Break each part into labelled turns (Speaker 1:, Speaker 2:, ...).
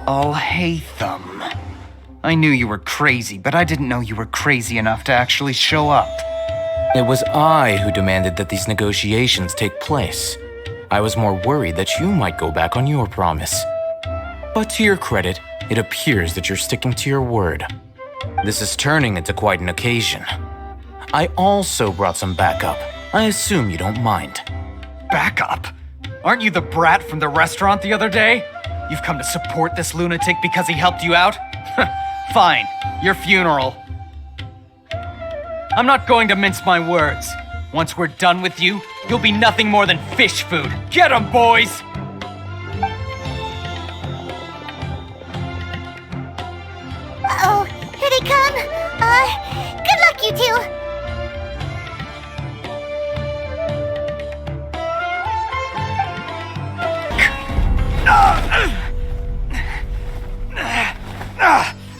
Speaker 1: I'll hate them. I knew you were crazy, but I didn't know you were crazy enough to actually show up.
Speaker 2: It was I who demanded that these negotiations take place. I was more worried that you might go back on your promise. But to your credit, it appears that you're sticking to your word. This is turning into quite an occasion. I also brought some backup. I assume you don't mind.
Speaker 1: Backup? Aren't you the brat from the restaurant the other day? You've come to support this lunatic because he helped you out? Fine, your funeral. I'm not going to mince my words. Once we're done with you, you'll be nothing more than fish food. Get 'em, boys!
Speaker 3: Uh-oh, here they come. Good luck, you two.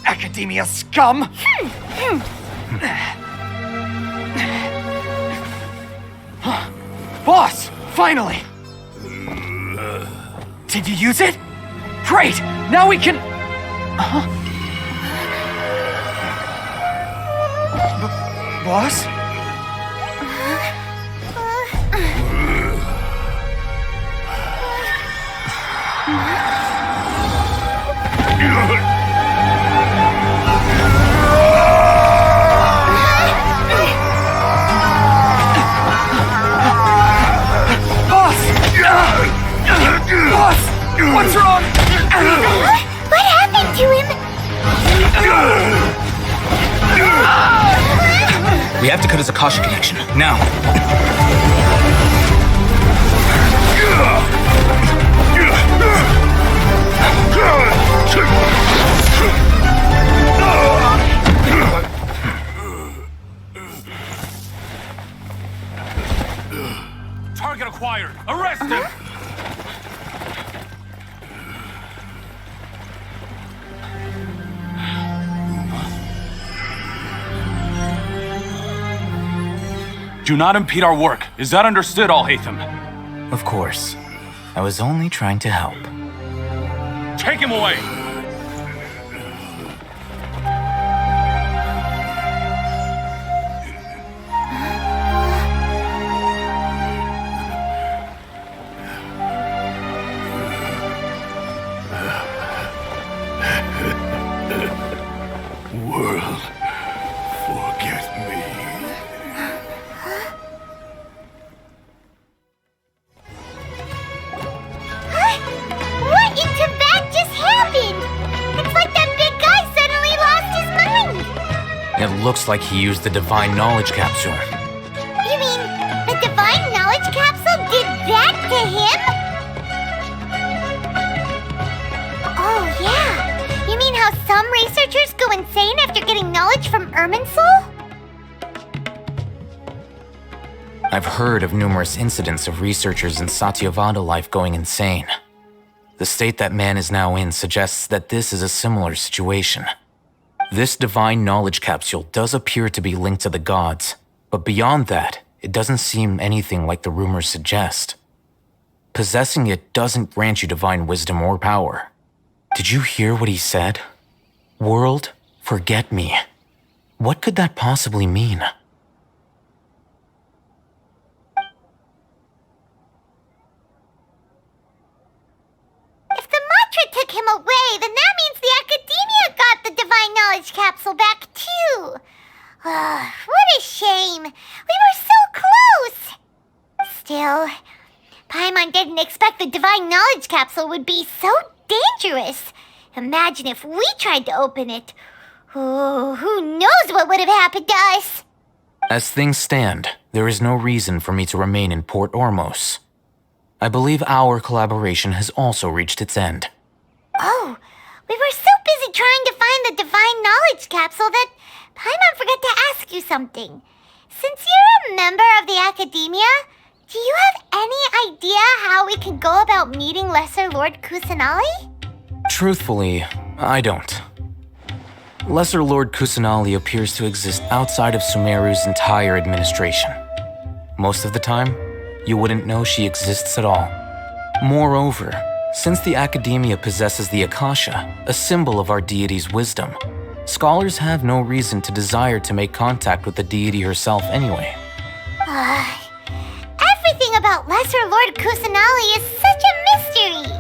Speaker 1: Academia scum! Boss! Finally! Did you use it? Great! Now we can... Boss? What's wrong?
Speaker 3: What happened to him?
Speaker 2: We have to cut his Akasha connection, now.
Speaker 4: Target acquired! Arrest him! Do not impede our work. Is that understood, Al-Haytham?
Speaker 2: Of course. I was only trying to help.
Speaker 4: Take him away!
Speaker 5: World, forget me.
Speaker 3: What in Tibet just happened? It's like that big guy suddenly lost his mind.
Speaker 2: It looks like he used the Divine Knowledge Capsule.
Speaker 3: You mean the Divine Knowledge Capsule did that to him? Oh, yeah. You mean how some researchers go insane after getting knowledge from Irminsul?
Speaker 2: I've heard of numerous incidents of researchers in Satyavada life going insane. The state that man is now in suggests that this is a similar situation. This Divine Knowledge Capsule does appear to be linked to the gods, but beyond that, it doesn't seem anything like the rumors suggest. Possessing it doesn't grant you divine wisdom or power. Did you hear what he said? World, forget me. What could that possibly mean?
Speaker 3: If the mantra took him away, then that means the Academia got the Divine Knowledge Capsule back too. What a shame. We were so close. Still, Paimon didn't expect the Divine Knowledge Capsule would be so dangerous. Imagine if we tried to open it. Oh, who knows what would have happened to us?
Speaker 2: As things stand, there is no reason for me to remain in Port Ormos. I believe our collaboration has also reached its end.
Speaker 3: Oh, we were so busy trying to find the Divine Knowledge Capsule that Paimon forgot to ask you something. Since you're a member of the Academia, do you have any idea how we can go about meeting Lesser Lord Kusanali?
Speaker 2: Truthfully, I don't. Lesser Lord Kusanali appears to exist outside of Sumeru's entire administration. Most of the time, you wouldn't know she exists at all. Moreover, Since the Academia possesses the Akasha, a symbol of our deity's wisdom, scholars have no reason to desire to make contact with the deity herself anyway.
Speaker 3: Everything about Lesser Lord Kusanali is such a mystery.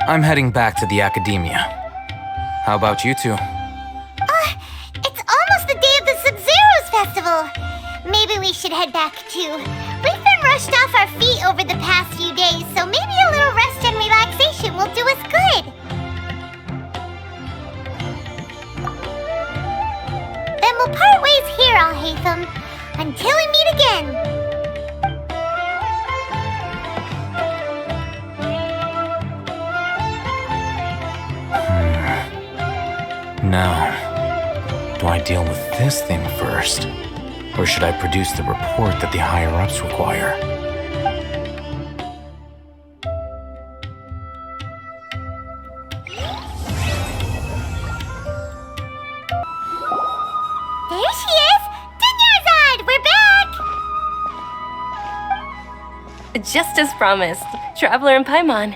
Speaker 2: I'm heading back to the Academia. How about you two?
Speaker 3: It's almost the day of the Sub-Zero's festival. Maybe we should head back too. We've been rushed off our feet over the past few days, so maybe a little rest and relaxation will do us good. Then we'll part ways here, Al-Haytham, until we meet again.
Speaker 2: Now, do I deal with this thing first? Or should I produce the report that the higher-ups require?
Speaker 3: There she is! Dunyarzad, we're back!
Speaker 6: Just as promised, Traveler and Paimon.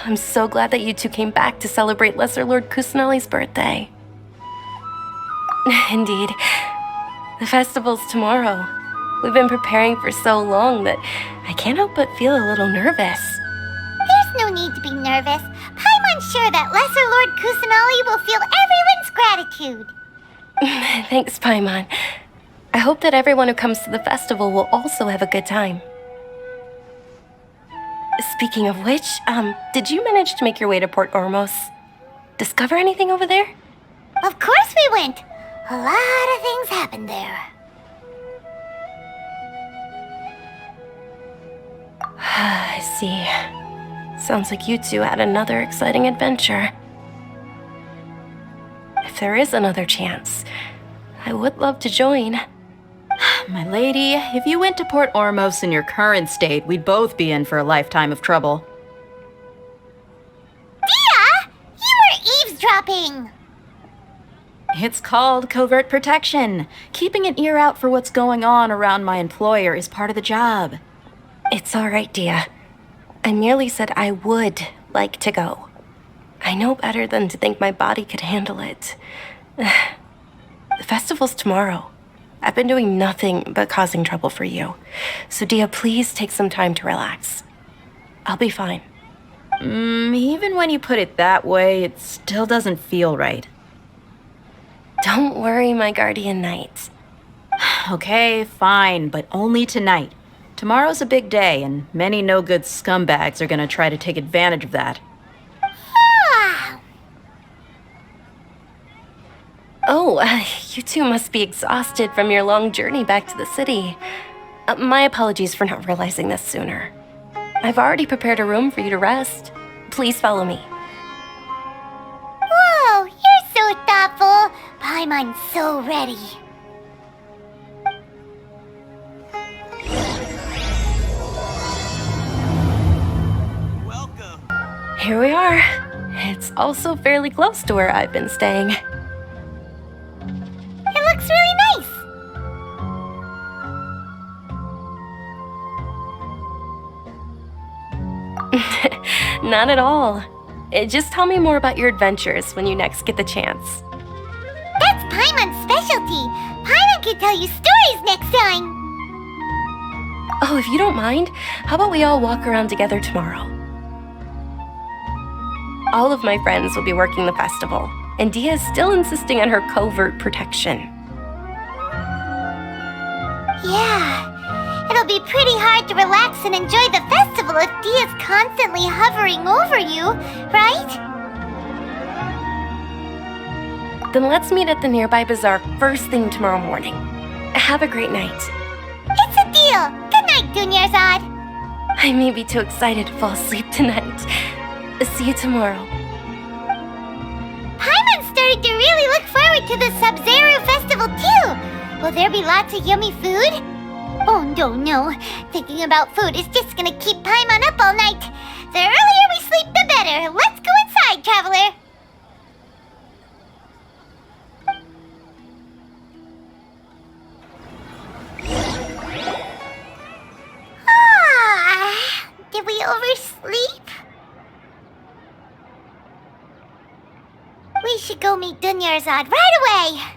Speaker 6: I'm so glad that you two came back to celebrate Lesser Lord Kusanali's birthday. Indeed. The festival's tomorrow. We've been preparing for so long that I can't help but feel a little nervous.
Speaker 3: There's no need to be nervous. Paimon's sure that Lesser Lord Kusanali will feel everyone's gratitude.
Speaker 6: Thanks, Paimon. I hope that everyone who comes to the festival will also have a good time. Speaking of which, did you manage to make your way to Port Ormos? Discover anything over there?
Speaker 3: Of course we went. A lot of things happened there.
Speaker 6: I see. Sounds like you two had another exciting adventure. If there is another chance, I would love to join.
Speaker 7: My lady, if you went to Port Ormos in your current state, we'd both be in for a lifetime of trouble.
Speaker 3: Dia! You were eavesdropping!
Speaker 7: It's called covert protection. Keeping an ear out for what's going on around my employer is part of the job.
Speaker 6: It's all right, Dia. I merely said I would like to go. I know better than to think my body could handle it. The festival's tomorrow. I've been doing nothing but causing trouble for you. So, Dia, please take some time to relax. I'll be fine.
Speaker 7: Even when you put it that way, it still doesn't feel right.
Speaker 6: Don't worry, my guardian knight.
Speaker 7: Okay, fine, but only tonight. Tomorrow's a big day, and many no-good scumbags are gonna try to take advantage of that.
Speaker 3: Ah,
Speaker 6: Oh, you two must be exhausted from your long journey back to the city. My apologies for not realizing this sooner. I've already prepared a room for you to rest. Please follow me.
Speaker 3: whoa, you're so thoughtful. Paimon's so ready.
Speaker 6: Here we are. It's also fairly close to where I've been staying.
Speaker 3: It looks really nice.
Speaker 6: Not at all. Just tell me more about your adventures when you next get the chance.
Speaker 3: That's Paimon's specialty. Paimon can tell you stories next time.
Speaker 6: Oh, if you don't mind, how about we all walk around together tomorrow? All of my friends will be working the festival, and Dia is still insisting on her covert protection.
Speaker 3: Yeah, it'll be pretty hard to relax and enjoy the festival if Dia's constantly hovering over you, right?
Speaker 6: Then let's meet at the nearby bazaar first thing tomorrow morning. Have a great night.
Speaker 3: It's a deal. Good night, Dunyarzad.
Speaker 6: I may be too excited to fall asleep tonight. See you tomorrow.
Speaker 3: Paimon started to really look forward to the Sub-Zero festival too. Will there be lots of yummy food? Oh no. Thinking about food is just gonna keep Paimon up all night. The earlier we sleep, the better. Let's go inside, traveler. Did we oversleep? We should go meet Dunyarzad right away!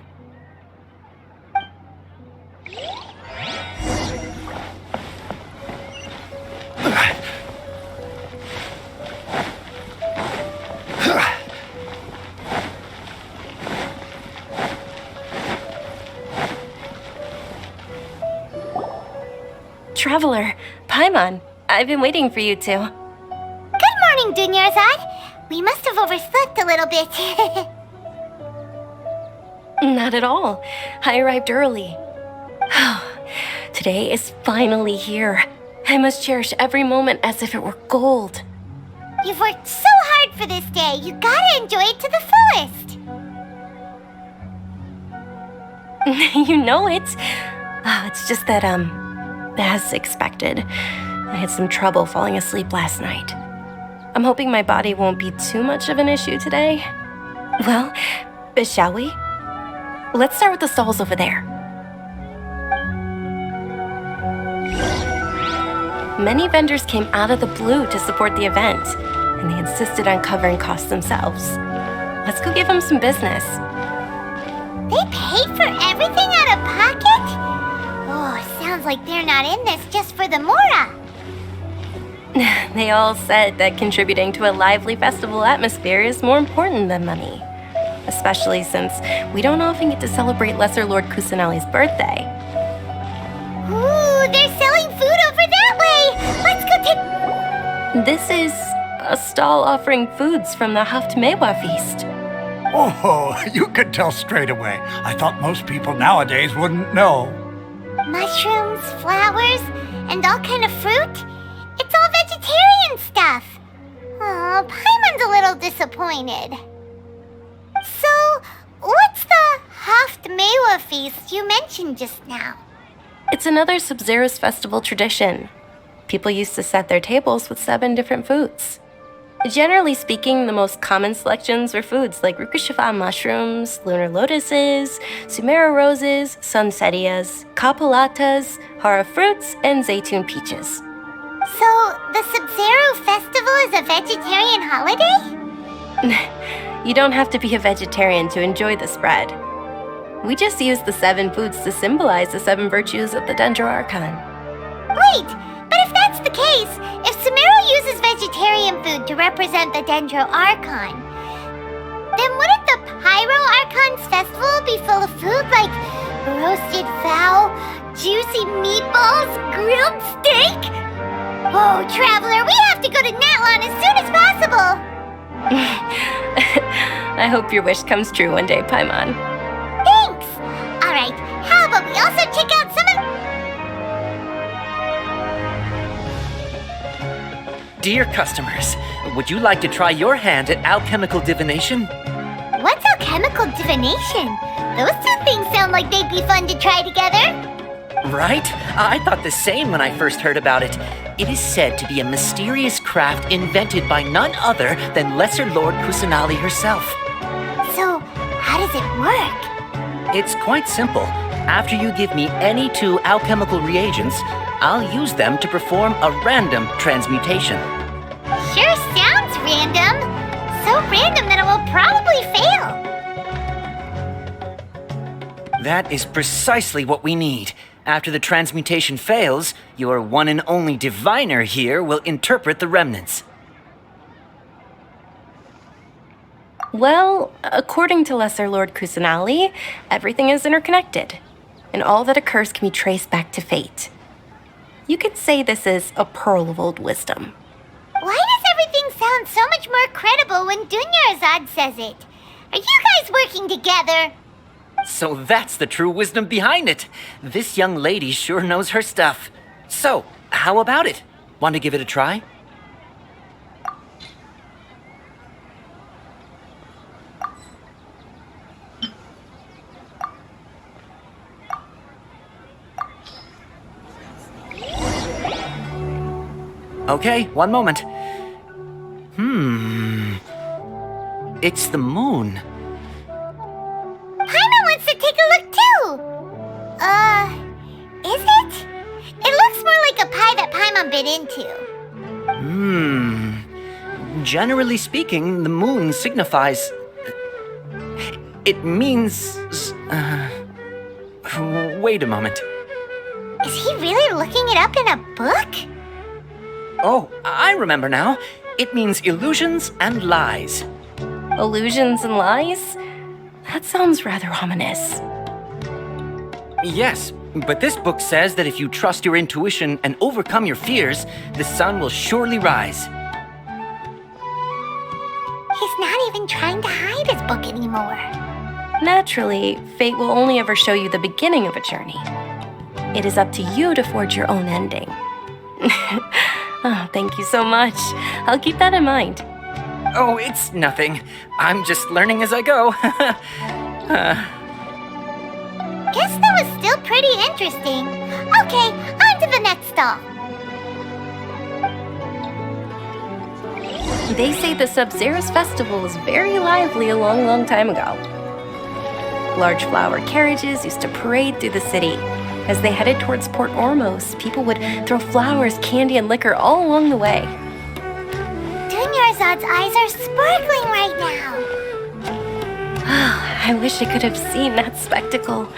Speaker 6: Traveler, Paimon, I've been waiting for you two.
Speaker 3: Good morning, Dunyarzad. We must have overslept a little bit.
Speaker 6: Not at all. I arrived early. Today is finally here. I must cherish every moment as if it were gold.
Speaker 3: You've worked so hard for this day. You gotta enjoy it to the fullest.
Speaker 6: You know it. It's just that, as expected, I had some trouble falling asleep last night. I'm hoping my body won't be too much of an issue today. Well, shall we? Let's start with the stalls over there. Many vendors came out of the blue to support the event, and they insisted on covering costs themselves. Let's go give them some business.
Speaker 3: They paid for everything out of pocket? Oh, sounds like they're not in this just for the Mora.
Speaker 6: They all said that contributing to a lively festival atmosphere is more important than money. Especially since we don't often get to celebrate Lesser Lord Kusanali's birthday.
Speaker 3: Ooh, they're selling food over that way! Let's go take...
Speaker 6: This is a stall offering foods from the Haftmewa feast.
Speaker 5: Oh, you could tell straight away. I thought most people nowadays wouldn't know.
Speaker 3: Mushrooms, flowers, and all kind of fruit? It's all vegetarian stuff. Oh, Paimon's a little disappointed. So, what's the Haftmewa feast you mentioned just now?
Speaker 6: It's another Sub-Zero's festival tradition. People used to set their tables with 7 different foods. Generally speaking, the most common selections were foods like Rukushifa mushrooms, lunar lotuses, Sumera roses, sunsetias, kapulatas, hara fruits, and zaytun peaches.
Speaker 3: So, the Sub-Zero festival is a vegetarian holiday?
Speaker 6: You don't have to be a vegetarian to enjoy the spread. We just use the 7 foods to symbolize the 7 virtues of the Dendro Archon.
Speaker 3: Wait, but if that's the case, if Sumero uses vegetarian food to represent the Dendro Archon, then wouldn't the Pyro Archon's festival be full of food like roasted fowl, juicy meatballs, grilled steak? Oh, Traveler, we have to go to Natlan as soon as possible!
Speaker 6: I hope your wish comes true one day, Paimon.
Speaker 3: Thanks! Alright, how about we also check out some of...
Speaker 8: Dear customers, would you like to try your hand at alchemical divination?
Speaker 3: What's alchemical divination? Those 2 things sound like they'd be fun to try together.
Speaker 8: Right? I thought the same when I first heard about it. It is said to be a mysterious craft invented by none other than Lesser Lord Kusanali herself.
Speaker 3: So, how does it work?
Speaker 8: It's quite simple. After you give me any 2 alchemical reagents, I'll use them to perform a random transmutation.
Speaker 3: Sure sounds random. So random that it will probably fail.
Speaker 8: That is precisely what we need. After the transmutation fails, your one and only diviner here will interpret the remnants.
Speaker 6: Well, according to Lesser Lord Kusanali, everything is interconnected, and all that occurs can be traced back to fate. You could say this is a pearl of old wisdom.
Speaker 3: Why does everything sound so much more credible when Dunyarzad says it? Are you guys working together?
Speaker 8: So that's the true wisdom behind it. This young lady sure knows her stuff. So, how about it? Want to give it a try? Okay, one moment. It's the moon.
Speaker 3: Paimon wants to take a look too! Is it? It looks more like a pie that Paimon bit into.
Speaker 8: Generally speaking, the moon signifies... It means... wait a moment.
Speaker 3: Is he really looking it up in a book?
Speaker 8: Oh, I remember now. It means illusions and lies.
Speaker 6: Illusions and lies? That sounds rather ominous.
Speaker 8: Yes, but this book says that if you trust your intuition and overcome your fears, the sun will surely rise.
Speaker 3: He's not even trying to hide his book anymore.
Speaker 6: Naturally, fate will only ever show you the beginning of a journey. It is up to you to forge your own ending. Oh, thank you so much. I'll keep that in mind.
Speaker 8: Oh, it's nothing. I'm just learning as I go.
Speaker 3: Guess that was still pretty interesting. Okay, on to the next stall.
Speaker 6: They say the Sub-Zero's festival was very lively a long, long time ago. Large flower carriages used to parade through the city. As they headed towards Port Ormos, people would throw flowers, candy, and liquor all along the way.
Speaker 3: Dunyarzad's eyes are sparkling right now.
Speaker 6: I wish I could have seen that spectacle.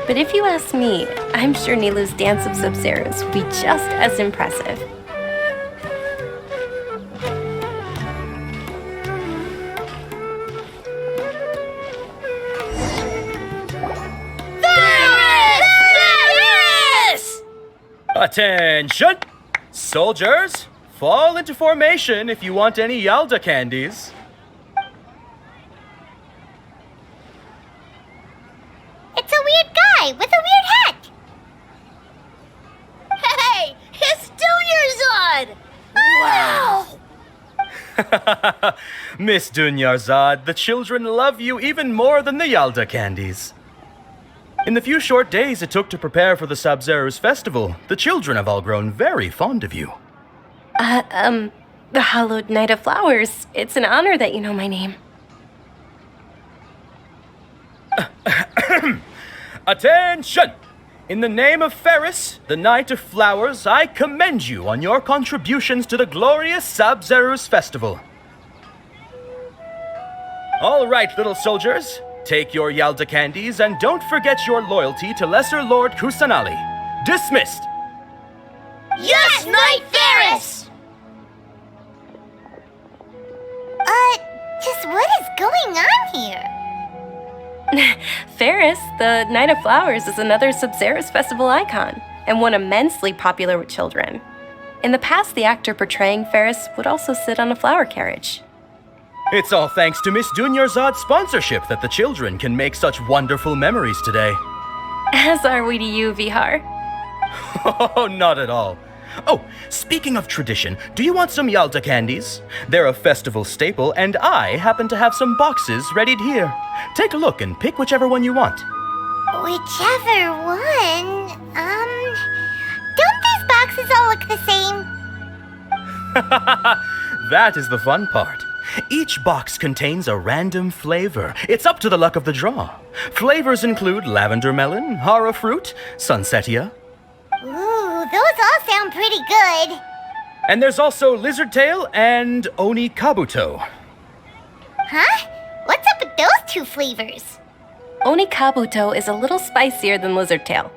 Speaker 6: But if you ask me, I'm sure Nilu's dance of Sub-Zeros would be just as impressive.
Speaker 9: Attention! Soldiers, fall into formation if you want any Yalda candies.
Speaker 3: It's a weird guy with a weird hat.
Speaker 10: Hey, it's Dunyarzad!
Speaker 3: Wow!
Speaker 9: Miss Dunyarzad, the children love you even more than the Yalda candies. In the few short days it took to prepare for the Sub-Zero's festival, the children have all grown very fond of you.
Speaker 6: The Hallowed Knight of Flowers. It's an honor that you know my name.
Speaker 9: Attention! In the name of Ferris, the Knight of Flowers, I commend you on your contributions to the glorious Sub-Zero's festival. All right, little soldiers. Take your Yalda candies and don't forget your loyalty to Lesser Lord Kusanali. Dismissed!
Speaker 10: Yes, Knight Ferris!
Speaker 3: Just what is going on here?
Speaker 6: Ferris, the Knight of Flowers, is another Sub-Zero's festival icon, and one immensely popular with children. In the past, the actor portraying Ferris would also sit on a flower carriage.
Speaker 9: It's all thanks to Miss Dunyarzad's sponsorship that the children can make such wonderful memories today.
Speaker 6: As are we to you, Vihar.
Speaker 9: Oh, not at all. Oh, speaking of tradition, do you want some Yalda candies? They're a festival staple, and I happen to have some boxes readied here. Take a look and pick whichever one you want.
Speaker 3: Whichever one? Don't these boxes all look the same?
Speaker 9: That is the fun part. Each box contains a random flavor. It's up to the luck of the draw. Flavors include lavender melon, hara fruit, sunsetia.
Speaker 3: Ooh, those all sound pretty good.
Speaker 9: And there's also lizard tail and oni kabuto.
Speaker 3: Huh? What's up with those two flavors?
Speaker 6: Oni Kabuto is a little spicier than Lizard Tail.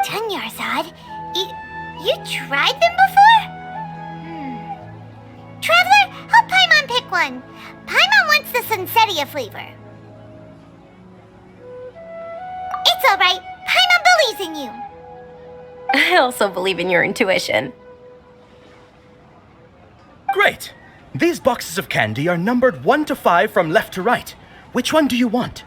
Speaker 3: Dunyarzad, you tried them before? Traveler, help Paimon pick one. Paimon wants the Sunsetia flavor. It's all right. Paimon believes in you.
Speaker 6: I also believe in your intuition.
Speaker 9: Great! These boxes of candy are numbered 1 to 5 from left to right. Which one do you want?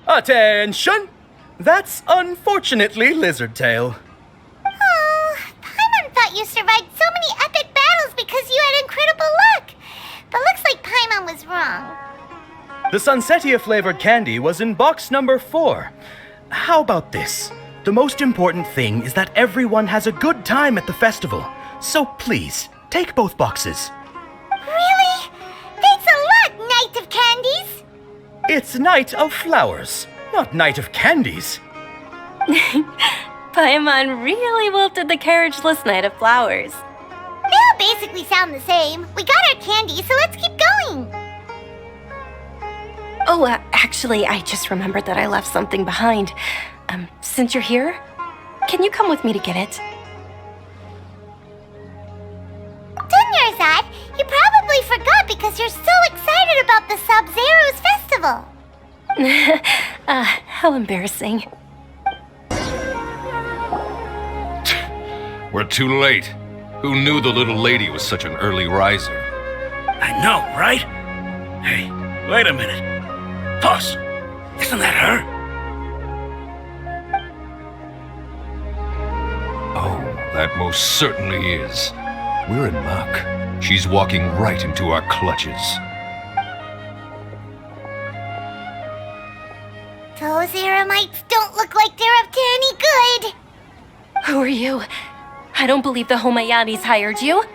Speaker 9: Attention! That's unfortunately Lizard Tail.
Speaker 3: Oh, Paimon thought you survived so many epic battles because you had incredible luck. But looks like Paimon was wrong.
Speaker 9: The Sunsetia flavored candy was in box number 4. How about this? The most important thing is that everyone has a good time at the festival. So please, take both boxes.
Speaker 3: Really? Thanks a lot, Knight of Candies!
Speaker 9: It's Night of Flowers, not Night of Candies.
Speaker 6: Paimon really wilted the carriageless Knight of Flowers.
Speaker 3: They all basically sound the same. We got our candy, so let's keep going.
Speaker 6: Oh, actually, I just remembered that I left something behind. Since you're here, can you come with me to get it?
Speaker 3: Dunyarzad, you probably forgot because you're so excited about the Sub-Zero's festival.
Speaker 6: How embarrassing.
Speaker 11: We're too late. Who knew the little lady was such an early riser?
Speaker 5: I know, right? Hey, wait a minute. Boss, isn't that her?
Speaker 11: Oh, that most certainly is. We're in luck. She's walking right into our clutches.
Speaker 3: Those Eremites don't look like they're up to any good.
Speaker 6: Who are you? I don't believe the Homayanis hired you.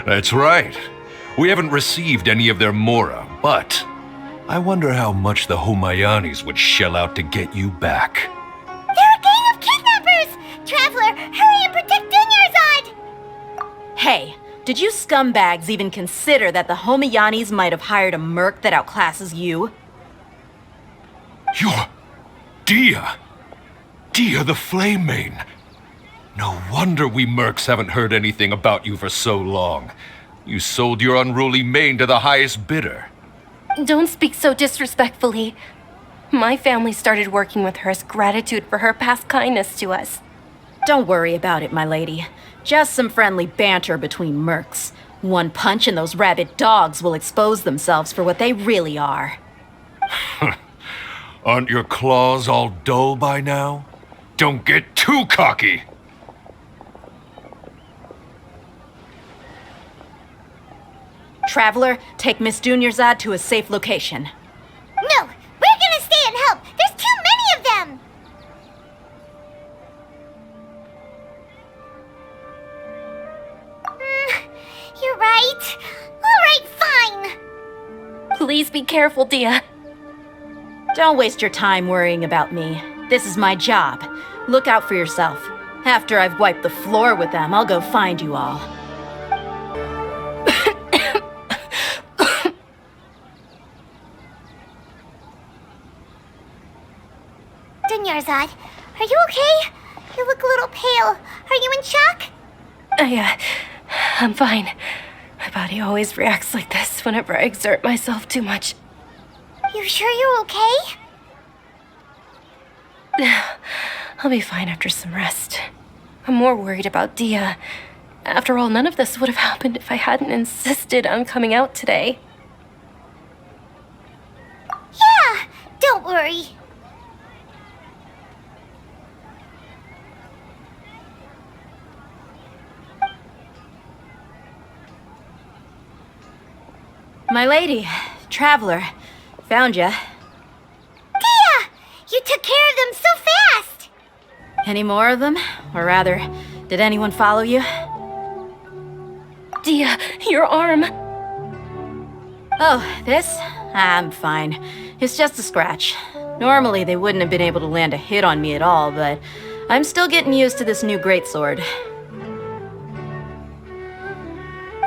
Speaker 11: That's right. We haven't received any of their mora, but I wonder how much the Homayanis would shell out to get you back.
Speaker 3: They're a gang of kidnappers! Traveler, hurry and protect Dunyarzad!
Speaker 7: Hey, did you scumbags even consider that the Homayanis might have hired a merc that outclasses you?
Speaker 11: You're Dia! Dia the Flame Mane! No wonder we mercs haven't heard anything about you for so long. You sold your unruly mane to the highest bidder.
Speaker 6: Don't speak so disrespectfully. My family started working with her as gratitude for her past kindness to us.
Speaker 7: Don't worry about it, my lady. Just some friendly banter between mercs. One punch and those rabid dogs will expose themselves for what they really are.
Speaker 11: Aren't your claws all dull by now? Don't get too cocky!
Speaker 7: Traveler, take Miss Dunyarzad to a safe location.
Speaker 3: No, we're gonna stay and help. There's too many of them. You're right. All right, fine.
Speaker 6: Please be careful, Dia.
Speaker 7: Don't waste your time worrying about me. This is my job. Look out for yourself. After I've wiped the floor with them, I'll go find you all.
Speaker 3: Dunyarzad, are you okay? You look a little pale. Are you in shock?
Speaker 6: I'm fine. My body always reacts like this whenever I exert myself too much.
Speaker 3: You sure you're okay?
Speaker 6: I'll be fine after some rest. I'm more worried about Dia. After all, none of this would have happened if I hadn't insisted on coming out today.
Speaker 3: Yeah, don't worry.
Speaker 7: My lady, Traveler, found ya.
Speaker 3: Dia! You took care of them so fast!
Speaker 7: Any more of them? Or rather, did anyone follow you?
Speaker 6: Dia, your arm!
Speaker 7: Oh, this? I'm fine. It's just a scratch. Normally, they wouldn't have been able to land a hit on me at all, but I'm still getting used to this new greatsword.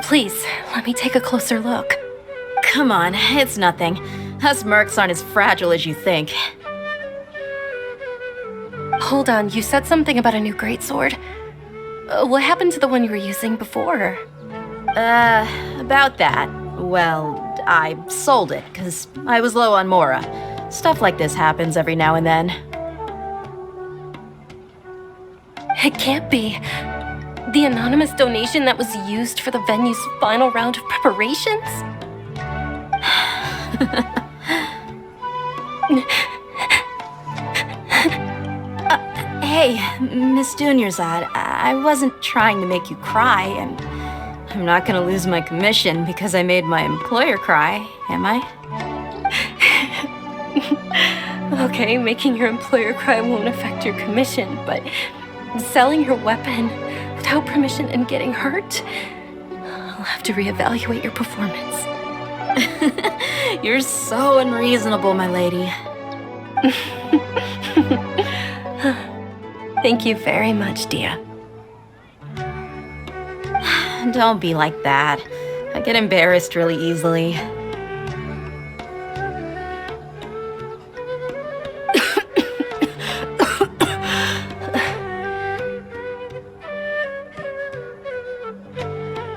Speaker 6: Please, let me take a closer look.
Speaker 7: Come on, it's nothing. Us mercs aren't as fragile as you think.
Speaker 6: Hold on, you said something about a new greatsword. What happened to the one you were using before?
Speaker 7: About that. Well, I sold it, because I was low on mora. Stuff like this happens every now and then.
Speaker 6: It can't be. The anonymous donation that was used for the venue's final round of preparations?
Speaker 7: Hey, Miss Dunyarzad, I wasn't trying to make you cry, and I'm not gonna lose my commission because I made my employer cry, am I?
Speaker 6: Okay, making your employer cry won't affect your commission, but selling your weapon without permission and getting hurt? I'll have to reevaluate your performance.
Speaker 7: You're so unreasonable, my lady.
Speaker 6: Thank you very much, Dia.
Speaker 7: Don't be like that. I get embarrassed really easily.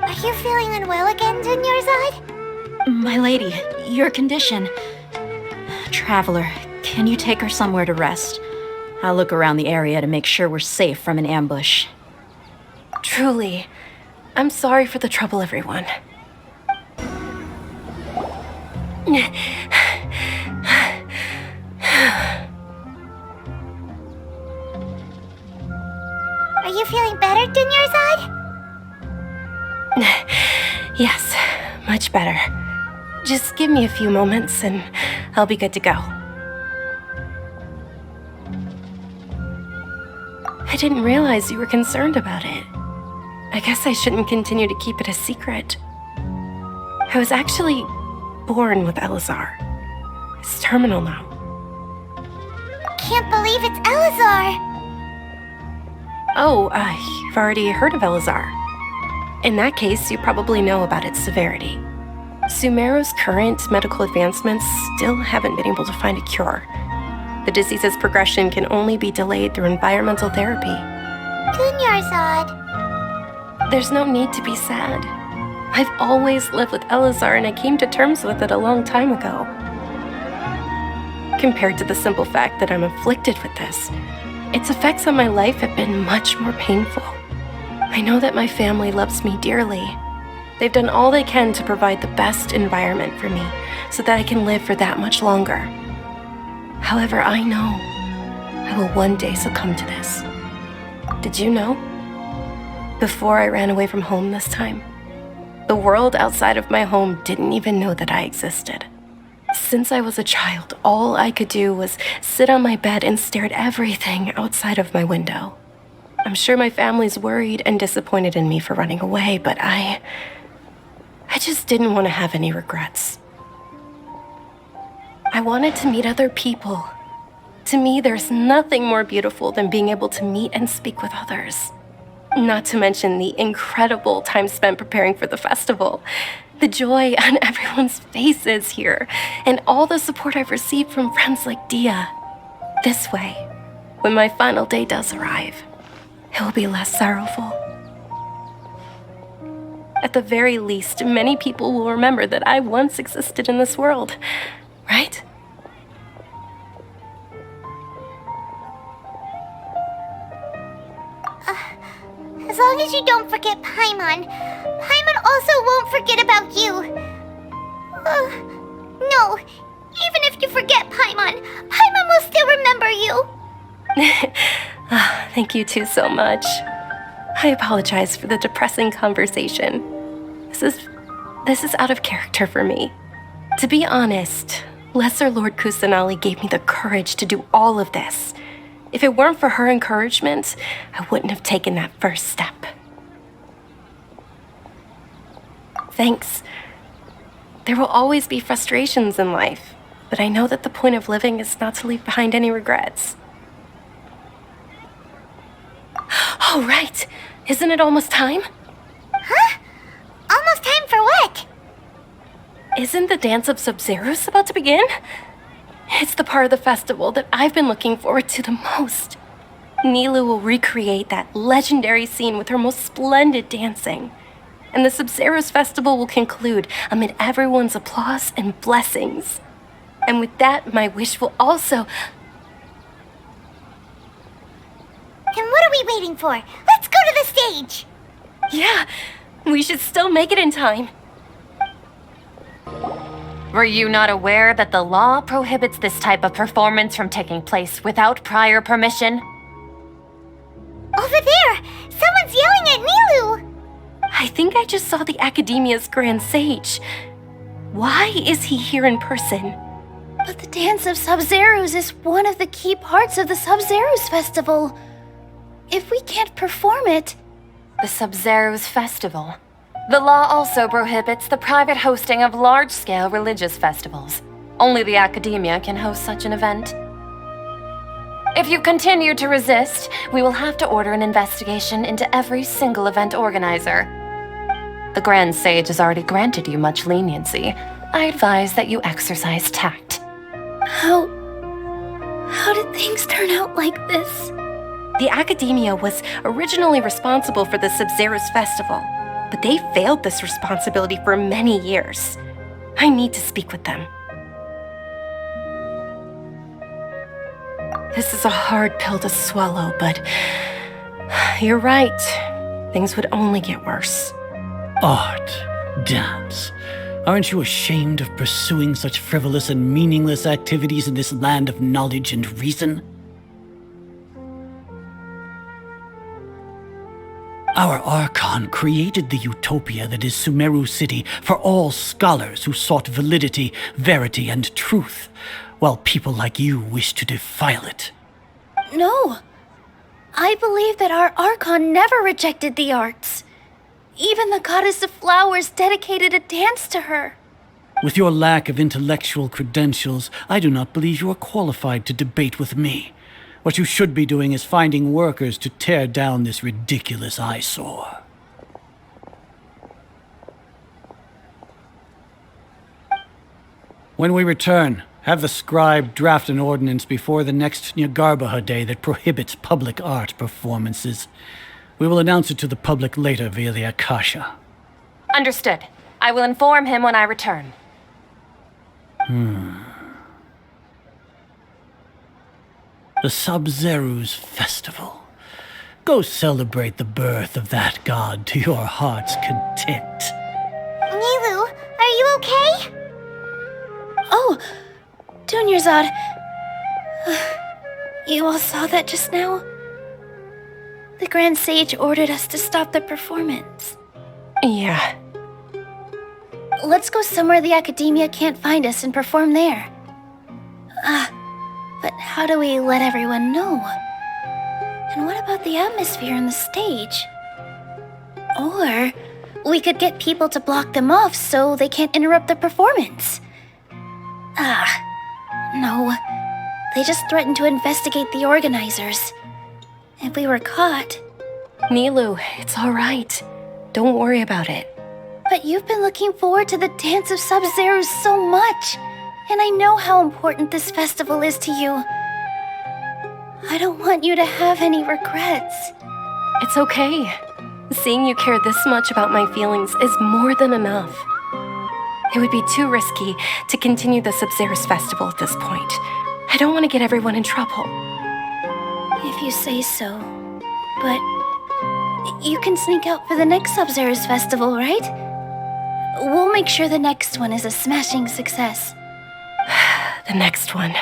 Speaker 3: Are you feeling unwell again, Dunyarzad?
Speaker 7: My lady, your condition. Traveler, can you take her somewhere to rest? I'll look around the area to make sure we're safe from an ambush.
Speaker 6: Truly, I'm sorry for the trouble, everyone.
Speaker 3: Are you feeling better, Dunyarzad?
Speaker 6: Yes, much better. Just give me a few moments and I'll be good to go. I didn't realize you were concerned about it. I guess I shouldn't continue to keep it a secret. I was actually born with Elazar. It's terminal now.
Speaker 3: Can't believe it's Elazar!
Speaker 6: Oh, you've already heard of Elazar. In that case, you probably know about its severity. Sumeru's current medical advancements still haven't been able to find a cure. The disease's progression can only be delayed through environmental therapy.
Speaker 3: Dunyarzad.
Speaker 6: There's no need to be sad. I've always lived with Elazar and I came to terms with it a long time ago. Compared to the simple fact that I'm afflicted with this, its effects on my life have been much more painful. I know that my family loves me dearly. They've done all they can to provide the best environment for me so that I can live for that much longer. However, I know I will one day succumb to this. Did you know? Before I ran away from home this time, the world outside of my home didn't even know that I existed. Since I was a child, all I could do was sit on my bed and stare at everything outside of my window. I'm sure my family's worried and disappointed in me for running away, but I just didn't want to have any regrets. I wanted to meet other people. To me, there's nothing more beautiful than being able to meet and speak with others. Not to mention the incredible time spent preparing for the festival, the joy on everyone's faces here, and all the support I've received from friends like Dia. This way, when my final day does arrive, it will be less sorrowful. At the very least, many people will remember that I once existed in this world, right?
Speaker 3: As long as you don't forget Paimon, Paimon also won't forget about you. No, even if you forget Paimon, Paimon will still remember you.
Speaker 6: Thank you two so much. I apologize for the depressing conversation. This is out of character for me. To be honest, Lesser Lord Kusanali gave me the courage to do all of this. If it weren't for her encouragement, I wouldn't have taken that first step. Thanks. There will always be frustrations in life, but I know that the point of living is not to leave behind any regrets. Oh, right. Isn't it almost time?
Speaker 3: Huh? Almost time for what?
Speaker 6: Isn't the Dance of Sub-Zeros about to begin? It's the part of the festival that I've been looking forward to the most. Nilu will recreate that legendary scene with her most splendid dancing. And the Sub-Zeros festival will conclude amid everyone's applause and blessings. And with that, my wish will also...
Speaker 3: Then what are we waiting for? Let's go to the stage!
Speaker 6: Yeah, we should still make it in time.
Speaker 12: Were you not aware that the law prohibits this type of performance from taking place without prior permission?
Speaker 3: Over there! Someone's yelling at Nilu!
Speaker 6: I think I just saw the Academia's Grand Sage. Why is he here in person?
Speaker 10: But the Dance of Sub-Zeros is one of the key parts of the Sub-Zeros Festival. If we can't perform it...
Speaker 12: The Sub-Zeros Festival. The law also prohibits the private hosting of large-scale religious festivals. Only the Academia can host such an event. If you continue to resist, we will have to order an investigation into every single event organizer. The Grand Sage has already granted you much leniency. I advise that you exercise tact.
Speaker 10: How did things turn out like this?
Speaker 6: The Academia was originally responsible for the Sub-Zeros Festival, but they failed this responsibility for many years. I need to speak with them. This is a hard pill to swallow, but you're right. Things would only get worse.
Speaker 5: Art, dance. Aren't you ashamed of pursuing such frivolous and meaningless activities in this land of knowledge and reason? Our Archon created the utopia that is Sumeru City for all scholars who sought validity, verity, and truth, while people like you wish to defile it.
Speaker 10: No. I believe that our Archon never rejected the arts. Even the goddess of flowers dedicated a dance to her.
Speaker 5: With your lack of intellectual credentials, I do not believe you are qualified to debate with me. What you should be doing is finding workers to tear down this ridiculous eyesore. When we return, have the scribe draft an ordinance before the next Nyargarbaha Day that prohibits public art performances. We will announce it to the public later via the Akasha.
Speaker 12: Understood. I will inform him when I return.
Speaker 5: The Sub-Zeros Festival. Go celebrate the birth of that god to your heart's content.
Speaker 3: Nilu, are you okay?
Speaker 10: Oh, Dunyarzad. You all saw that just now? The Grand Sage ordered us to stop the performance.
Speaker 6: Yeah.
Speaker 10: Let's go somewhere the Academia can't find us and perform there. But how do we let everyone know? And what about the atmosphere on the stage? Or we could get people to block them off so they can't interrupt the performance. No. They just threatened to investigate the organizers. If we were caught...
Speaker 6: Nilu, it's all right. Don't worry about it.
Speaker 10: But you've been looking forward to the Dance of Sub-Zeros so much, and I know how important this festival is to you. I don't want you to have any regrets.
Speaker 6: It's okay. Seeing you care this much about my feelings is more than enough. It would be too risky to continue the Sub-Zeros Festival at this point. I don't want to get everyone in trouble.
Speaker 10: If you say so. But you can sneak out for the next Sub-Zeros Festival, right? We'll make sure the next one is a smashing success.
Speaker 6: The next one.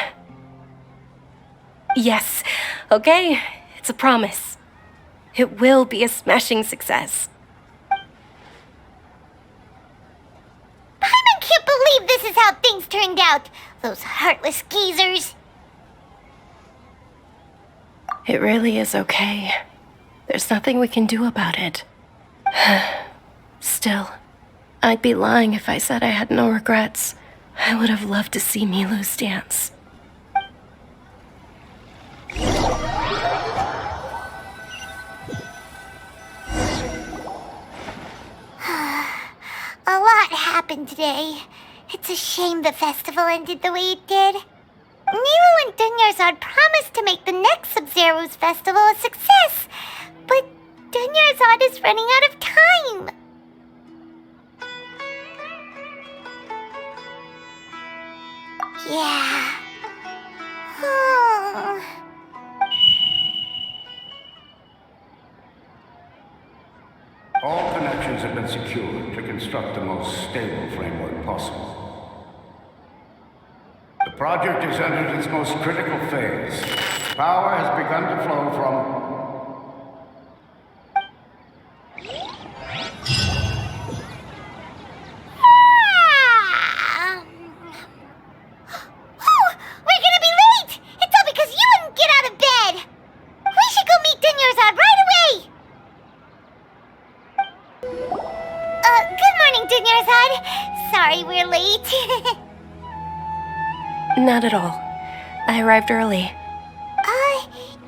Speaker 6: Yes. Okay. It's a promise. It will be a smashing success.
Speaker 3: I can't believe this is how things turned out. Those heartless geezers.
Speaker 6: It really is okay. There's nothing we can do about it. Still, I'd be lying if I said I had no regrets. I would have loved to see Milu's dance.
Speaker 3: A lot happened today. It's a shame the festival ended the way it did. Nilu and Dunyarzad promised to make the next Sub-Zeros festival a success, but Dunyarzad is running out of time. Yeah.
Speaker 13: All connections have been secured to construct the most stable framework possible. The project has entered its most critical phase. Power has begun to flow from...
Speaker 3: Dunyarzad. Sorry we're late.
Speaker 6: Not at all. I arrived early.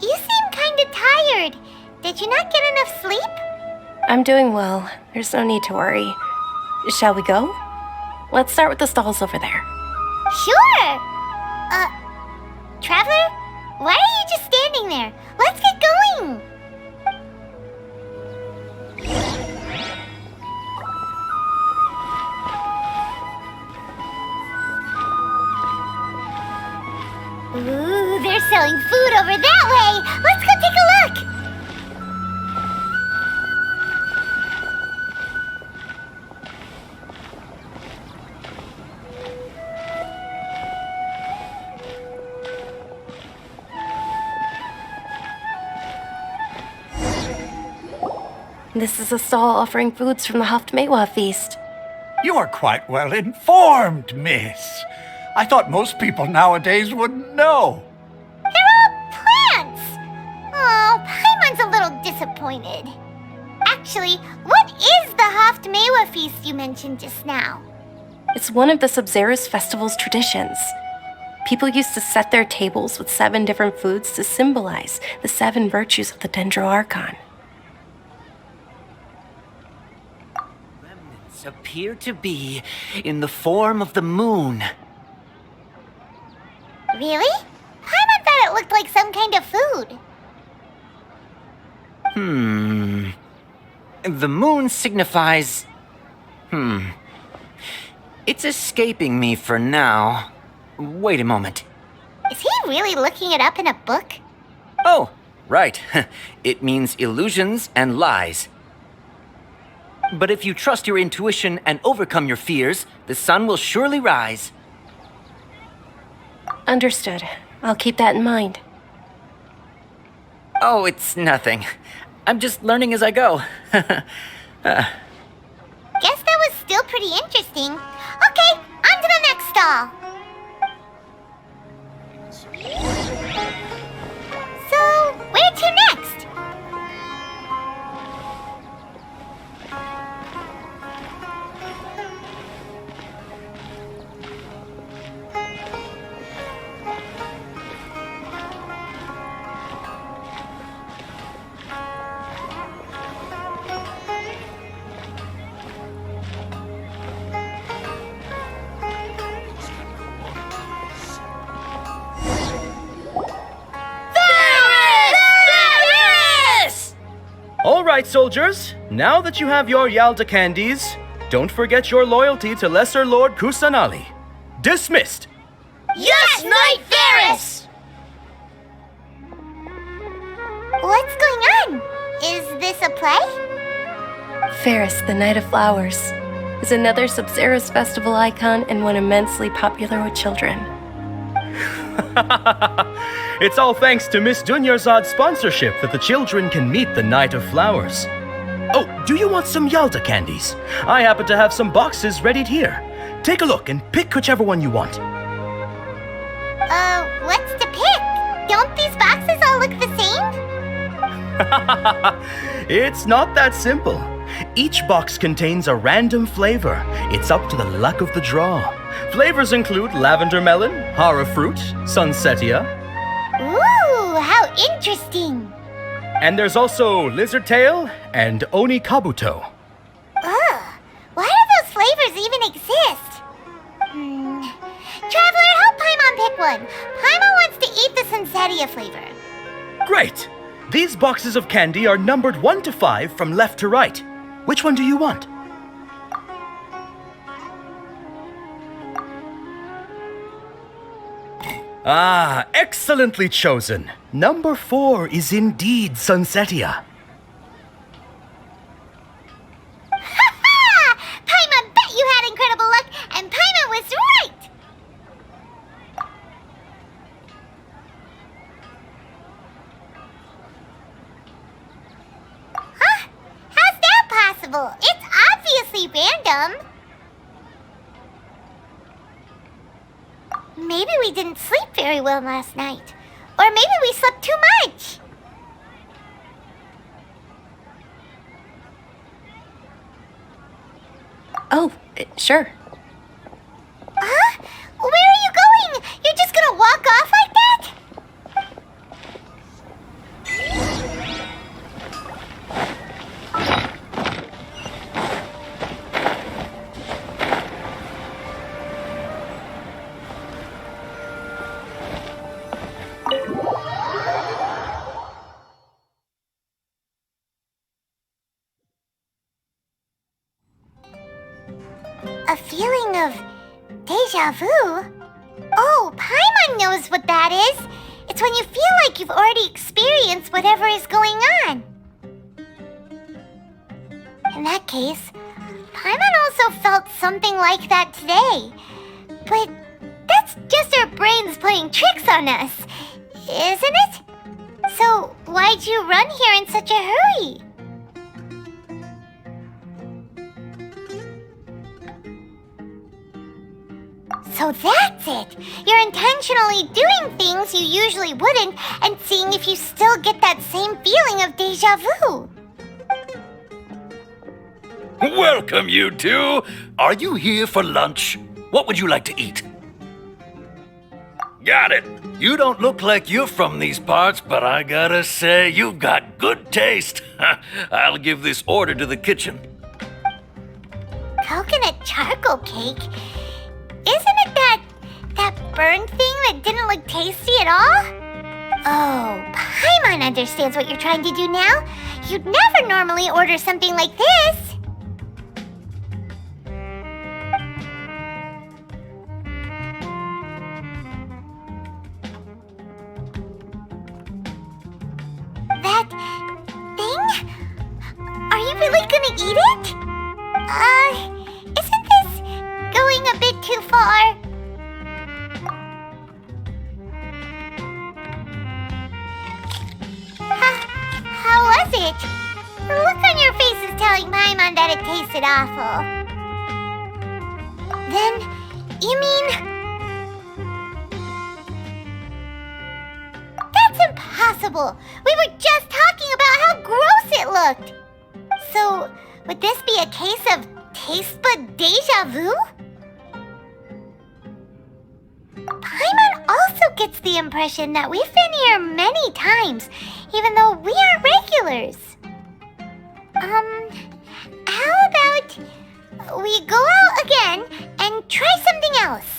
Speaker 3: You seem kinda tired. Did you not get enough sleep?
Speaker 6: I'm doing well. There's no need to worry. Shall we go? Let's start with the stalls over there.
Speaker 3: Sure! Traveler? Why are you just standing there? Let's get going! Ooh, they're selling food over that way! Let's go take a look!
Speaker 6: This is a stall offering foods from the Haftmewa feast.
Speaker 13: You are quite well informed, miss. I thought most people nowadays wouldn't know.
Speaker 3: They're all plants! Oh, Paimon's a little disappointed. Actually, what is the Haftmewa feast you mentioned just now?
Speaker 6: It's one of the Sub-Zerus festival's traditions. People used to set their tables with 7 different foods to symbolize the 7 virtues of the Dendro Archon.
Speaker 8: Remnants appear to be in the form of the moon.
Speaker 3: Really? Paimon thought it looked like some kind of food.
Speaker 8: The moon signifies... It's escaping me for now. Wait a moment.
Speaker 3: Is he really looking it up in a book?
Speaker 8: Oh, right. It means illusions and lies. But if you trust your intuition and overcome your fears, the sun will surely rise.
Speaker 6: Understood. I'll keep that in mind.
Speaker 8: Oh, it's nothing. I'm just learning as I go.
Speaker 3: Guess that was still pretty interesting. Okay, on to the next stall. So, where to next?
Speaker 9: All right, soldiers. Now that you have your Yalda candies, don't forget your loyalty to Lesser Lord Kusanali. Dismissed.
Speaker 3: Yes, Knight Varus! What's going on? Is this a play?
Speaker 6: Ferris, the Knight of Flowers, is another Sub-Zerus festival icon and one immensely popular with children.
Speaker 9: It's all thanks to Miss Dunyarzad's sponsorship that the children can meet the Knight of Flowers. Oh, do you want some Yalda candies? I happen to have some boxes readied here. Take a look and pick whichever one you want.
Speaker 3: What's to pick? Don't these boxes all look the same?
Speaker 9: It's not that simple. Each box contains a random flavor. It's up to the luck of the draw. Flavors include lavender melon, hara fruit, sunsetia.
Speaker 3: Ooh, how interesting.
Speaker 9: And there's also lizard tail and oni kabuto.
Speaker 3: Ugh, why do those flavors even exist? Traveler, help Paimon pick one. Paimon wants to eat the sunsetia flavor.
Speaker 9: Great! These boxes of candy are numbered 1 to 5 from left to right. Which one do you want? Ah, excellently chosen. Number 4 is indeed sunsetia.
Speaker 3: Ha-ha! Paimon bet you had incredible luck, and Paimon was right! Huh? How's that possible? It's obviously random. Maybe we didn't sleep very well last night. Or maybe we slept too much.
Speaker 6: Oh, Sure.
Speaker 3: Huh? Where are you going? You're just gonna walk off like that? A feeling of deja vu? Oh, Paimon knows what that is. It's when you feel like you've already experienced whatever is going on. In that case, Paimon also felt something like that today. But that's just our brains playing tricks on us, isn't it? So why'd you run here in such a hurry? So that's it! You're intentionally doing things you usually wouldn't and seeing if you still get that same feeling of deja vu.
Speaker 14: Welcome, you two. Are you here for lunch? What would you like to eat? Got it. You don't look like you're from these parts, but I gotta say, you've got good taste. I'll give this order to the kitchen.
Speaker 3: Coconut charcoal cake? Isn't it that burned thing that didn't look tasty at all? Oh, Paimon understands what you're trying to do now. You'd never normally order something like this. That thing? Are you really gonna eat it? Isn't this going a bit too far? How was it? The look on your face is telling Paimon that it tasted awful. Then, you mean... That's impossible! We were just talking about how gross it looked! So, would this be a case of taste bud deja vu? Paimon also gets the impression that we've been here many times, even though we aren't regulars. How about we go out again and try something else?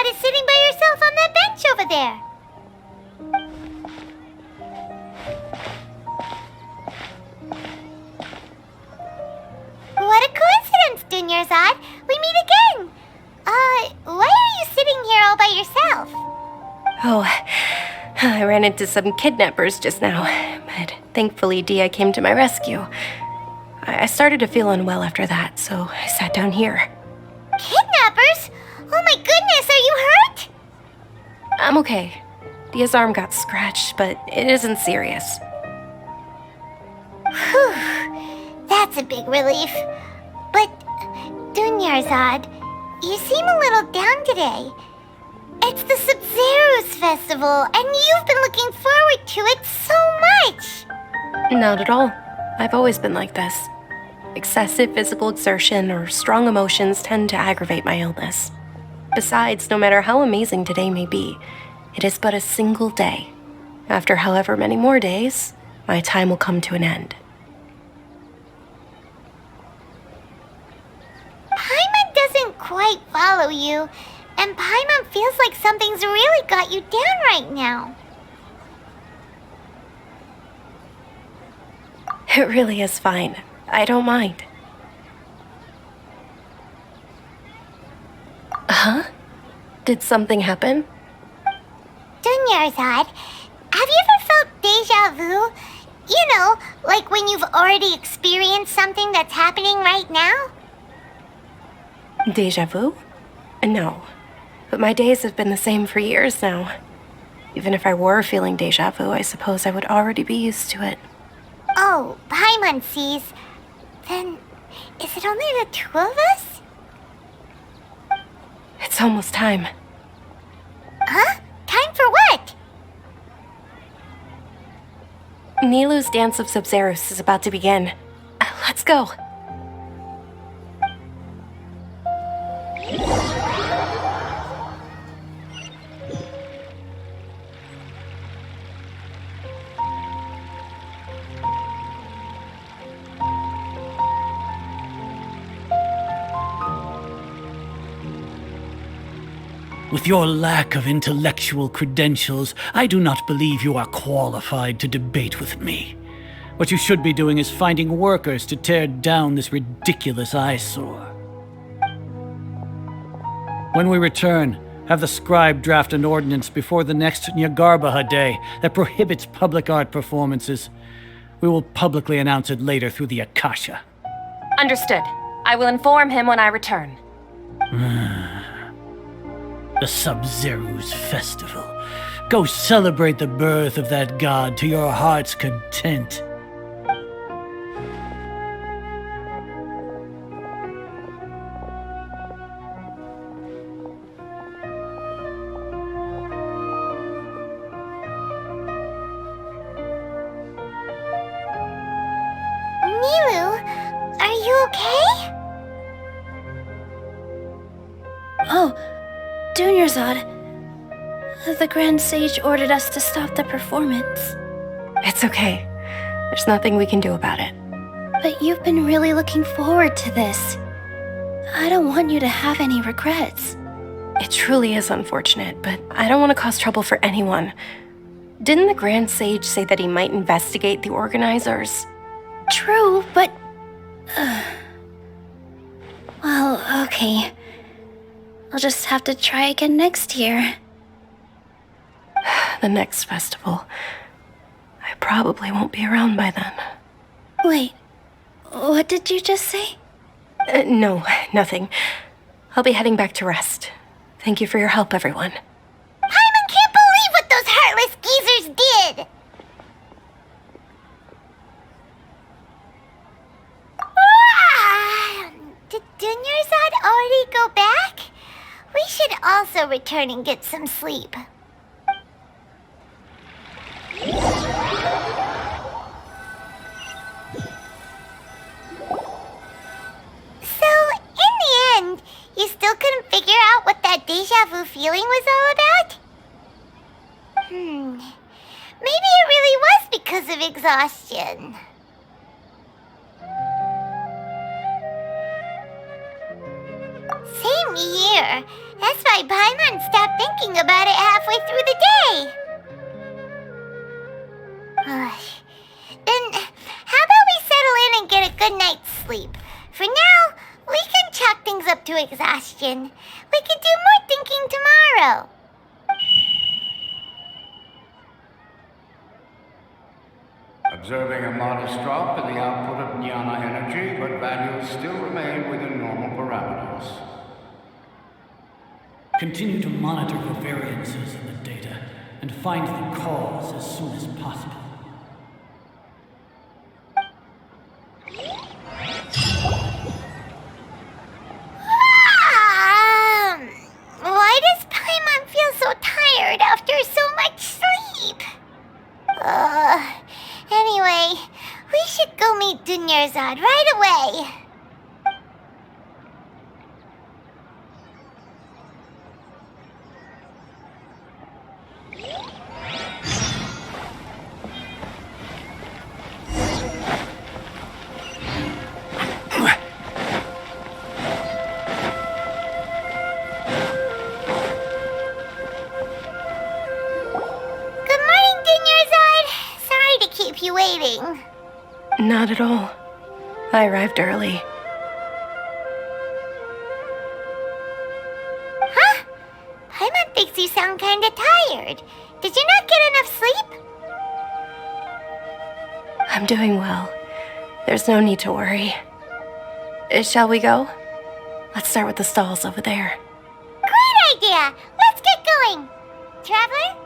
Speaker 3: Is sitting by yourself on that bench over there. What a coincidence, Dunyarzad. We meet again. Why are you sitting here all by yourself?
Speaker 6: Oh, I ran into some kidnappers just now, but thankfully Dia came to my rescue. I started to feel unwell after that, so I sat down here.
Speaker 3: Kidnappers? Oh my goodness, are you hurt?
Speaker 6: I'm okay. Dia's arm got scratched, but it isn't serious.
Speaker 3: Whew, that's a big relief. But, Dunyarzad, you seem a little down today. It's the Sub-Zero's festival, and you've been looking forward to it so much.
Speaker 6: Not at all. I've always been like this. Excessive physical exertion or strong emotions tend to aggravate my illness. Besides, no matter how amazing today may be, it is but a single day. After however many more days, my time will come to an end.
Speaker 3: Paimon doesn't quite follow you, and Paimon feels like something's really got you down right now.
Speaker 6: It really is fine. I don't mind. Huh? Did something happen?
Speaker 3: Dunyarzad, have you ever felt deja vu? You know, like when you've already experienced something that's happening right now?
Speaker 6: Deja vu? No. But my days have been the same for years now. Even if I were feeling deja vu, I suppose I would already be used to it.
Speaker 3: Oh, Paimon sees. Then, is it only the two of us?
Speaker 6: It's almost time.
Speaker 3: Huh? Time for what?
Speaker 6: Nilu's Dance of Sub-Zerus is about to begin. Let's go.
Speaker 5: With your lack of intellectual credentials, I do not believe you are qualified to debate with me. What you should be doing is finding workers to tear down this ridiculous eyesore. When we return, have the scribe draft an ordinance before the next Nyagarbaha Day that prohibits public art performances. We will publicly announce it later through the Akasha.
Speaker 12: Understood. I will inform him when I return.
Speaker 5: The Sub-Zerus Festival. Go celebrate the birth of that god to your heart's content.
Speaker 3: Nilu, are you okay?
Speaker 10: Oh, Dunyarzad. The Grand Sage ordered us to stop the performance.
Speaker 6: It's okay. There's nothing we can do about it.
Speaker 10: But you've been really looking forward to this. I don't want you to have any regrets.
Speaker 6: It truly is unfortunate, but I don't want to cause trouble for anyone. Didn't the Grand Sage say that he might investigate the organizers?
Speaker 10: True, but... Well, okay. I'll just have to try again next year.
Speaker 6: The next festival. I probably won't be around by then.
Speaker 10: Wait, what did you just say?
Speaker 6: No, nothing. I'll be heading back to rest. Thank you for your help, everyone.
Speaker 3: Paimon can't believe what those heartless geezers did! Did Dunyarzad already go back? We should also return and get some sleep. So, in the end, you still couldn't figure out what that deja vu feeling was all about? Maybe it really was because of exhaustion. Same here. That's why Paimon stopped thinking about it halfway through the day. Then, how about we settle in and get a good night's sleep? For now, we can chalk things up to exhaustion. We can do more thinking tomorrow.
Speaker 15: Observing a modest drop in the output of Jnana energy, but values still remain within normal parameters.
Speaker 5: Continue to monitor the variances in the data and find the cause as soon as possible.
Speaker 3: Why does Paimon feel so tired after so much sleep? Anyway, we should go meet Dunyarzad right away. You waiting?
Speaker 6: Not at all. I arrived early.
Speaker 3: Huh? Paimon thinks you sound kinda tired. Did you not get enough sleep?
Speaker 6: I'm doing well. There's no need to worry. Shall we go? Let's start with the stalls over there.
Speaker 3: Great idea! Let's get going! Traveler?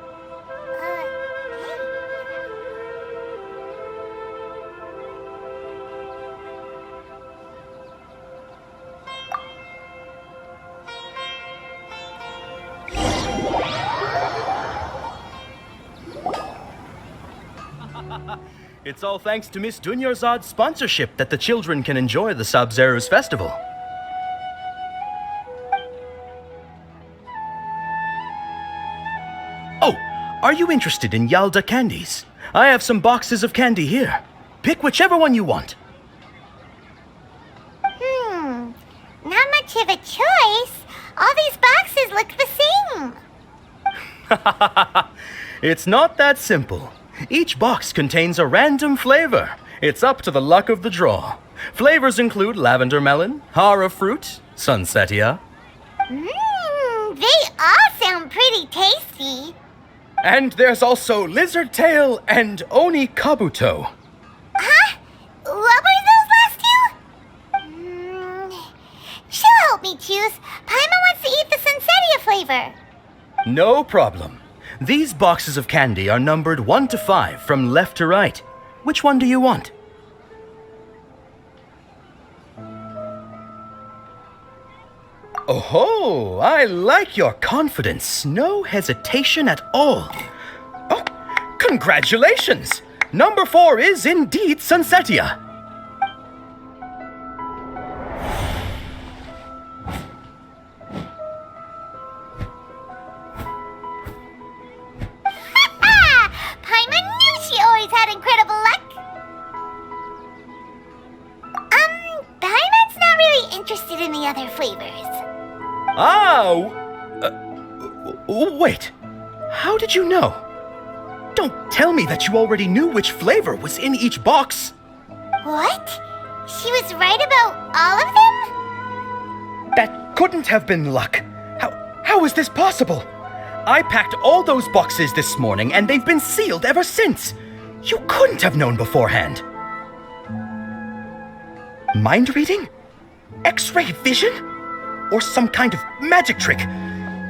Speaker 9: It's all thanks to Miss Dunyarzad's sponsorship that the children can enjoy the Sub-Zero's festival. Oh, are you interested in Yalda candies? I have some boxes of candy here. Pick whichever one you want.
Speaker 3: Not much of a choice. All these boxes look the same.
Speaker 9: It's not that simple. Each box contains a random flavor. It's up to the luck of the draw. Flavors include lavender melon, hara fruit, sunsetia.
Speaker 3: They all sound pretty tasty.
Speaker 9: And there's also lizard tail and oni kabuto.
Speaker 3: Huh? What were those last two? She'll help me choose. Paimon wants to eat the sunsetia flavor.
Speaker 9: No problem. These boxes of candy are numbered 1 to 5 from left to right. Which one do you want? Oh, I like your confidence. No hesitation at all. Oh, congratulations! Number 4 is indeed sunsetia.
Speaker 3: Paimon knew she always had incredible luck. Paimon's not really interested in the other flavors.
Speaker 9: Wait. How did you know? Don't tell me that you already knew which flavor was in each box.
Speaker 3: What? She was right about all of them?
Speaker 9: That couldn't have been luck. How is this possible? I packed all those boxes this morning and they've been sealed ever since. You couldn't have known beforehand. Mind reading? X-ray vision? Or some kind of magic trick?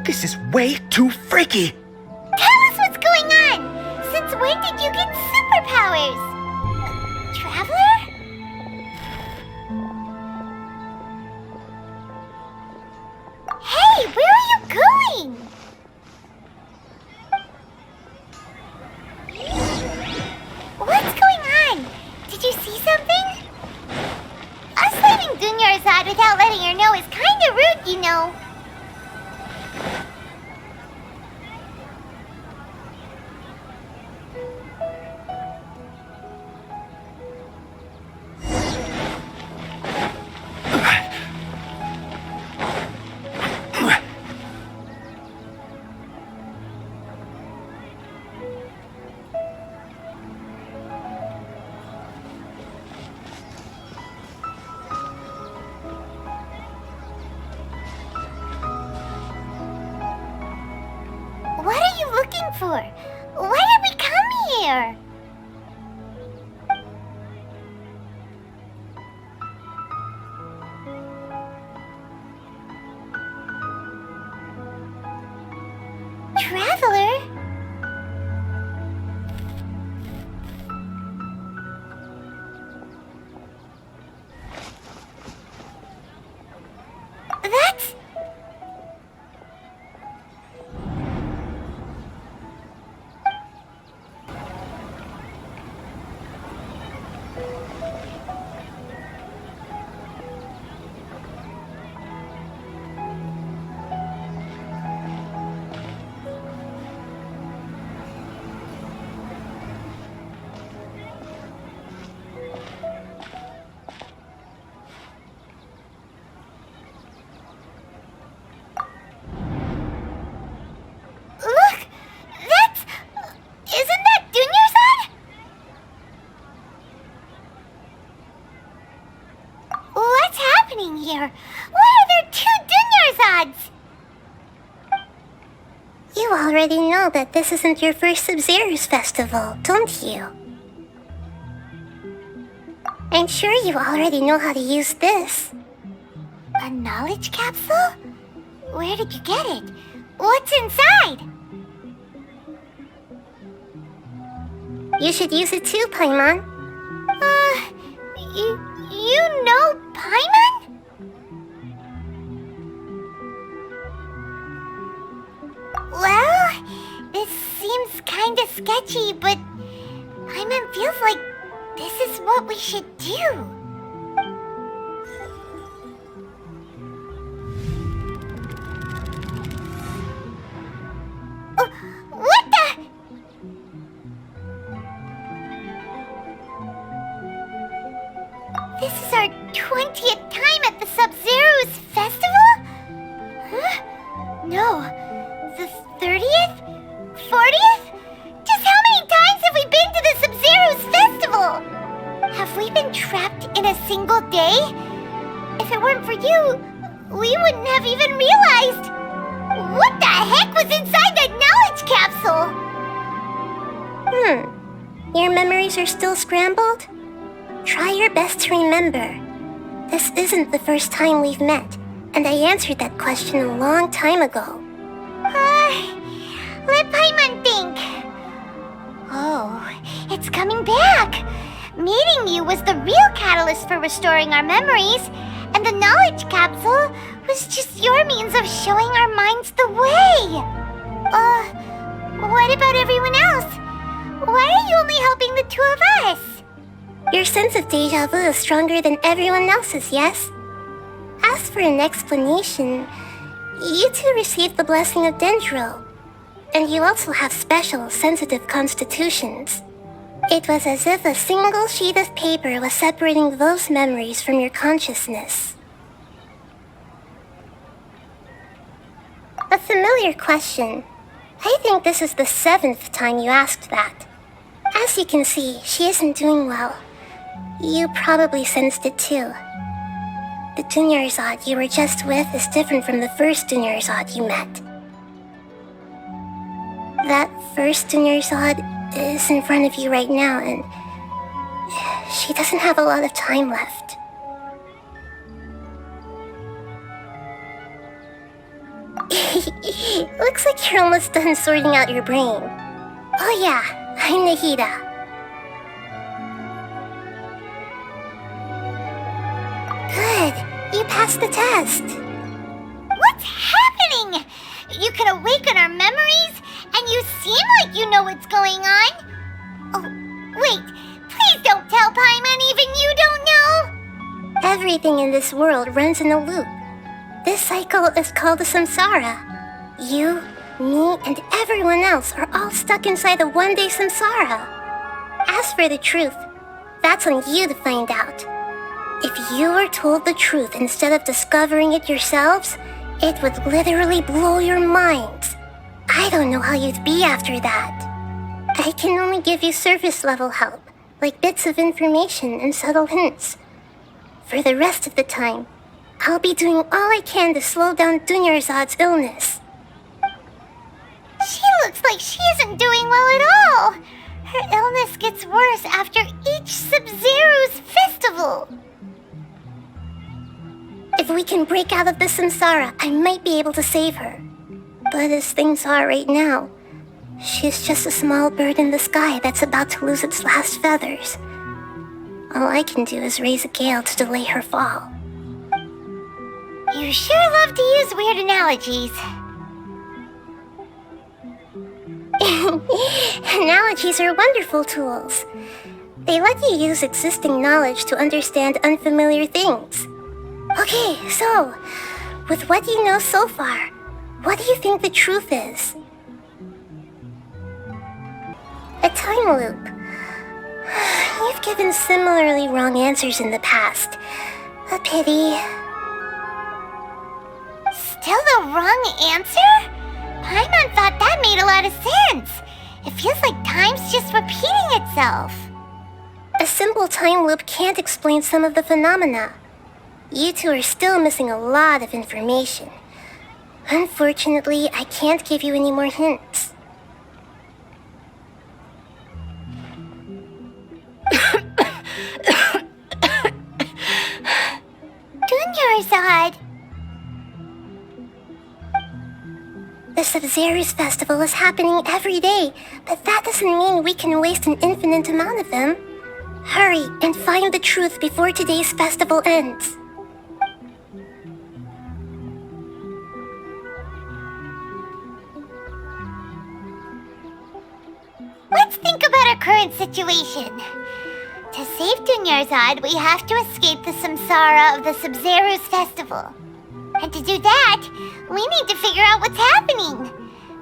Speaker 9: This is way too freaky.
Speaker 3: Tell us what's going on! Since when did you get superpowers? Traveler? Hey, where are you going? What's going on? Did you see something? Us leaving Dunyarzad without letting her know is kinda rude, you know. What are you looking for? Why did we come here? Traveler? That's... Look! That's... Isn't that Dunyarzad? What's happening here? Why are there 2 Dunyarzads?
Speaker 16: You already know that this isn't your first Sub-Zero's festival, don't you?
Speaker 3: I'm sure you already know how to use this. A knowledge capsule? Where did you get it? What's inside? You should use it too, Paimon. You know Paimon? Well, this seems kinda sketchy, but Paimon feels like this is what we should do. What the? This is our 20th time at the Sub-Zero's festival? Huh? No. The 30th? 40th? Just how many times have we been to the Sub-Zero's festival? Have we been trapped in a single day? If it weren't for you, we wouldn't have even realized. What the heck was inside that knowledge capsule? Your memories are still scrambled? Try your best to remember. This isn't the first time we've met, and I answered that question a long time ago. Let Paimon think. Oh, it's coming back. Meeting you was the real catalyst for restoring our memories, and the knowledge capsule was just your means of showing our minds the way. What about everyone else? Why are you only helping the two of us? Your sense of deja vu is stronger than everyone else's, yes? As for an explanation, you two received the blessing of Dendro, and you also have special, sensitive constitutions. It was as if a single sheet of paper was separating those memories from your consciousness. A familiar question. I think this is the 7th time you asked that. As you can see, she isn't doing well. You probably sensed it too. The Dunyarzad you were just with is different from the first Dunyarzad you met. That first Dunyarzad is in front of you right now, and she doesn't have a lot of time left. Looks like you're almost done sorting out your brain. Oh yeah, I'm Nahida. Good, you passed the test. What's happening? You can awaken our memories, and you seem like you know what's going on. Oh, wait, please don't tell Paimon even you don't know. Everything in this world runs in a loop. This cycle is called the samsara. You, me, and everyone else are all stuck inside the one-day samsara. As for the truth, that's on you to find out. If you were told the truth instead of discovering it yourselves, it would literally blow your minds. I don't know how you'd be after that. I can only give you surface-level help, like bits of information and subtle hints. For the rest of the time, I'll be doing all I can to slow down Dunyarzad's illness. She looks like she isn't doing well at all. Her illness gets worse after each Sub-Zero's festival. If we can break out of the samsara, I might be able to save her. But as things are right now, she's just a small bird in the sky that's about to lose its last feathers. All I can do is raise a gale to delay her fall. You sure love to use weird analogies. Analogies are wonderful tools. They let you use existing knowledge to understand unfamiliar things. Okay, so, with what you know so far, what do you think the truth is? A time loop. You've given similarly wrong answers in the past. A pity. Still the wrong answer? Paimon thought that made a lot of sense. It feels like time's just repeating itself. A simple time loop can't explain some of the phenomena. You two are still missing a lot of information. Unfortunately, I can't give you any more hints. Yarzad.
Speaker 16: The Sub-Zero's festival is happening every day, but that doesn't mean we can waste an infinite amount of them. Hurry and find the truth before today's festival ends.
Speaker 3: Let's think about our current situation. To save Dunyarzad, we have to escape the samsara of the Sub-Zero's festival. And to do that, we need to figure out what's happening.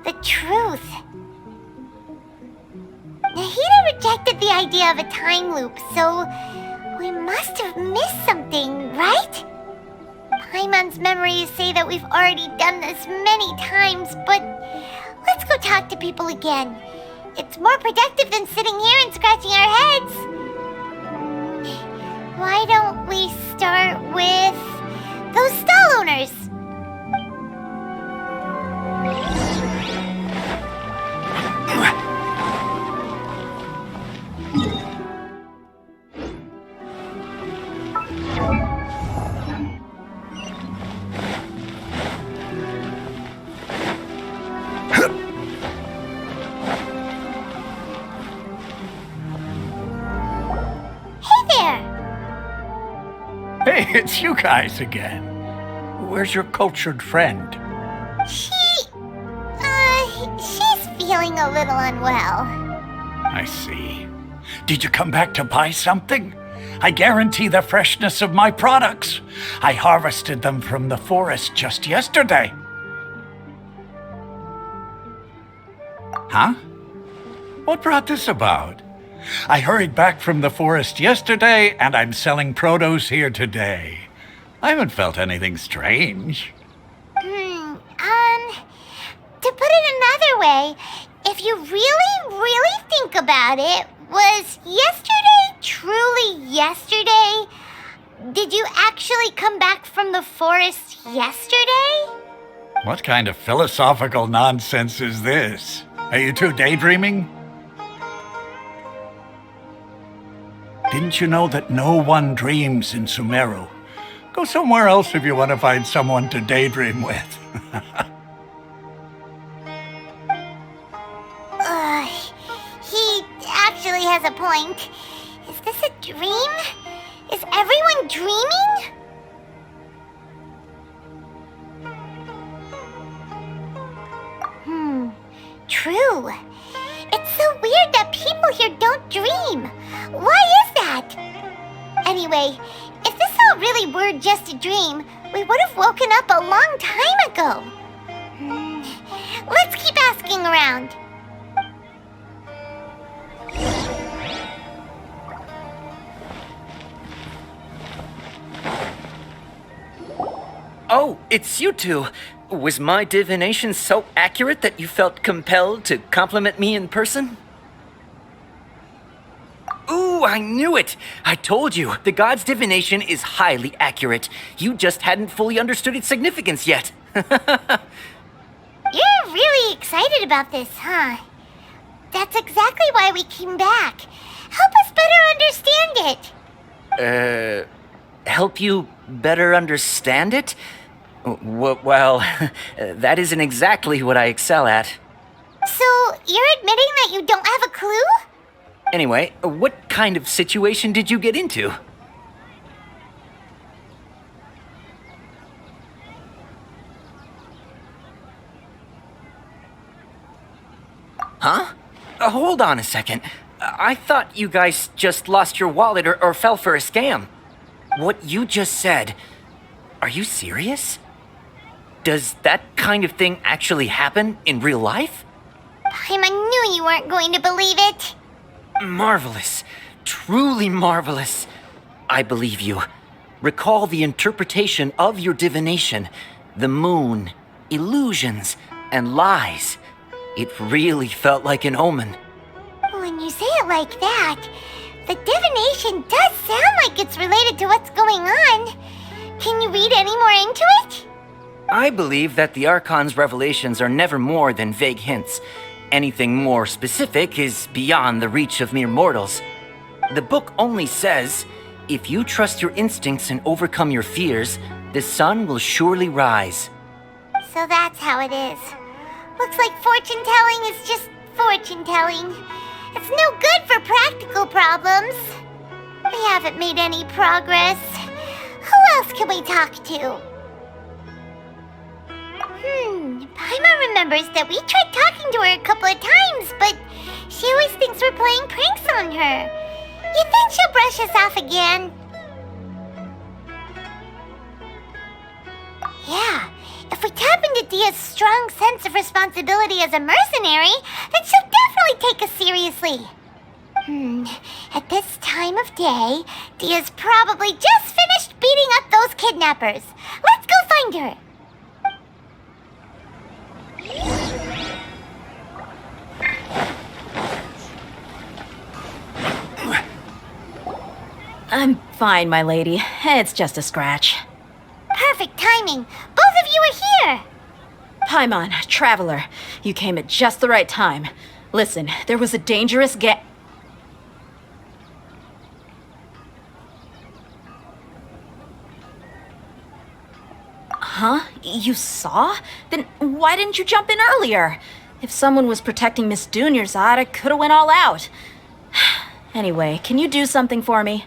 Speaker 3: The truth. Nahida rejected the idea of a time loop, so we must have missed something, right? Paimon's memories say that we've already done this many times, but let's go talk to people again. It's more productive than sitting here and scratching our heads. Why don't we start with those stall owners?
Speaker 13: Hey, it's you guys again. Where's your cultured friend?
Speaker 3: She's feeling a little unwell.
Speaker 13: I see. Did you come back to buy something? I guarantee the freshness of my products. I harvested them from the forest just yesterday. Huh? What brought this about? I hurried back from the forest yesterday, and I'm selling produce here today. I haven't felt anything strange.
Speaker 3: To put it another way, if you really think about it, was yesterday truly yesterday? Did you actually come back from the forest yesterday?
Speaker 13: What kind of philosophical nonsense is this? Are you two daydreaming? Didn't you know that no one dreams in Sumeru? Go somewhere else if you want to find someone to daydream with.
Speaker 3: He actually has a point. Is this a dream? Is everyone dreaming? True. It's so weird that people here don't dream. Why is that? Anyway, if this all really were just a dream, we would have woken up a long time ago. Let's keep asking around.
Speaker 8: Oh, it's you two. Was my divination so accurate that you felt compelled to compliment me in person? Ooh, I knew it! I told you, the god's divination is highly accurate. You just hadn't fully understood its significance yet.
Speaker 3: You're really excited about this, huh? That's exactly why we came back. Help us better understand it.
Speaker 8: Help you better understand it? Well, that isn't exactly what I excel at.
Speaker 3: So, you're admitting that you don't have a clue?
Speaker 8: Anyway, what kind of situation did you get into? Huh? Hold on a second. I thought you guys just lost your wallet or fell for a scam. What you just said, are you serious? Does that kind of thing actually happen in real life?
Speaker 3: Paimon knew you weren't going to believe it.
Speaker 8: Marvelous. Truly marvelous. I believe you. Recall the interpretation of your divination, the moon, illusions, and lies. It really felt like an omen.
Speaker 3: When you say it like that, the divination does sound like it's related to what's going on. Can you read any more into it?
Speaker 8: I believe that the Archon's revelations are never more than vague hints. Anything more specific is beyond the reach of mere mortals. The book only says, if you trust your instincts and overcome your fears, the sun will surely rise.
Speaker 3: So that's how it is. Looks like fortune telling is just fortune telling. It's no good for practical problems. We haven't made any progress. Who else can we talk to? Paimon remembers that we tried talking to her a couple of times, but she always thinks we're playing pranks on her. You think she'll brush us off again? Yeah, if we tap into Dia's strong sense of responsibility as a mercenary, then she'll definitely take us seriously. At this time of day, Dia's probably just finished beating up those kidnappers. Let's go find her.
Speaker 7: I'm fine, my lady. It's just a scratch.
Speaker 3: Perfect timing. Both of you are here.
Speaker 7: Paimon, Traveler, you came at just the right time. Listen, there was a dangerous Huh? You saw? Then why didn't you jump in earlier? If someone was protecting Miss Dunyarzad, I could've went all out. Anyway, can you do something for me?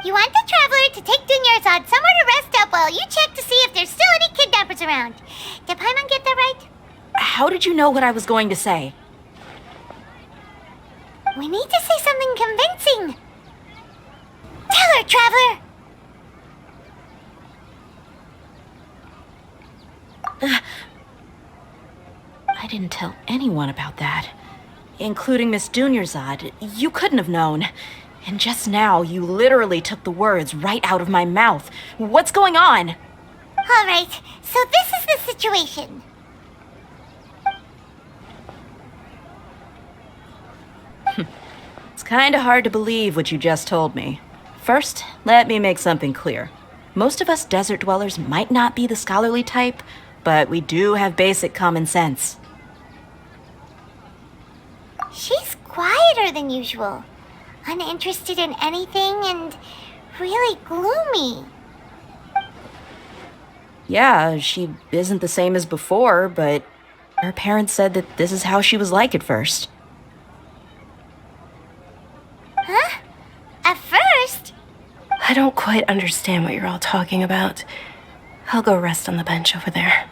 Speaker 3: You want the Traveler to take Dunyarzad somewhere to rest up while you check to see if there's still any kidnappers around. Did Paimon get that right?
Speaker 7: How did you know what I was going to say?
Speaker 3: We need to say something convincing. Tell her, Traveler!
Speaker 7: I didn't tell anyone about that. Including Miss Dunyarzad. You couldn't have known. And just now, you literally took the words right out of my mouth. What's going on?
Speaker 3: All right, so this is the situation.
Speaker 7: It's kinda hard to believe what you just told me. First, let me make something clear. Most of us desert dwellers might not be the scholarly type, but we do have basic common sense.
Speaker 3: She's quieter than usual. Uninterested in anything and really gloomy.
Speaker 7: Yeah, she isn't the same as before, but her parents said that this is how she was like at first.
Speaker 3: Huh? At first?
Speaker 6: I don't quite understand what you're all talking about. I'll go rest on the bench over there.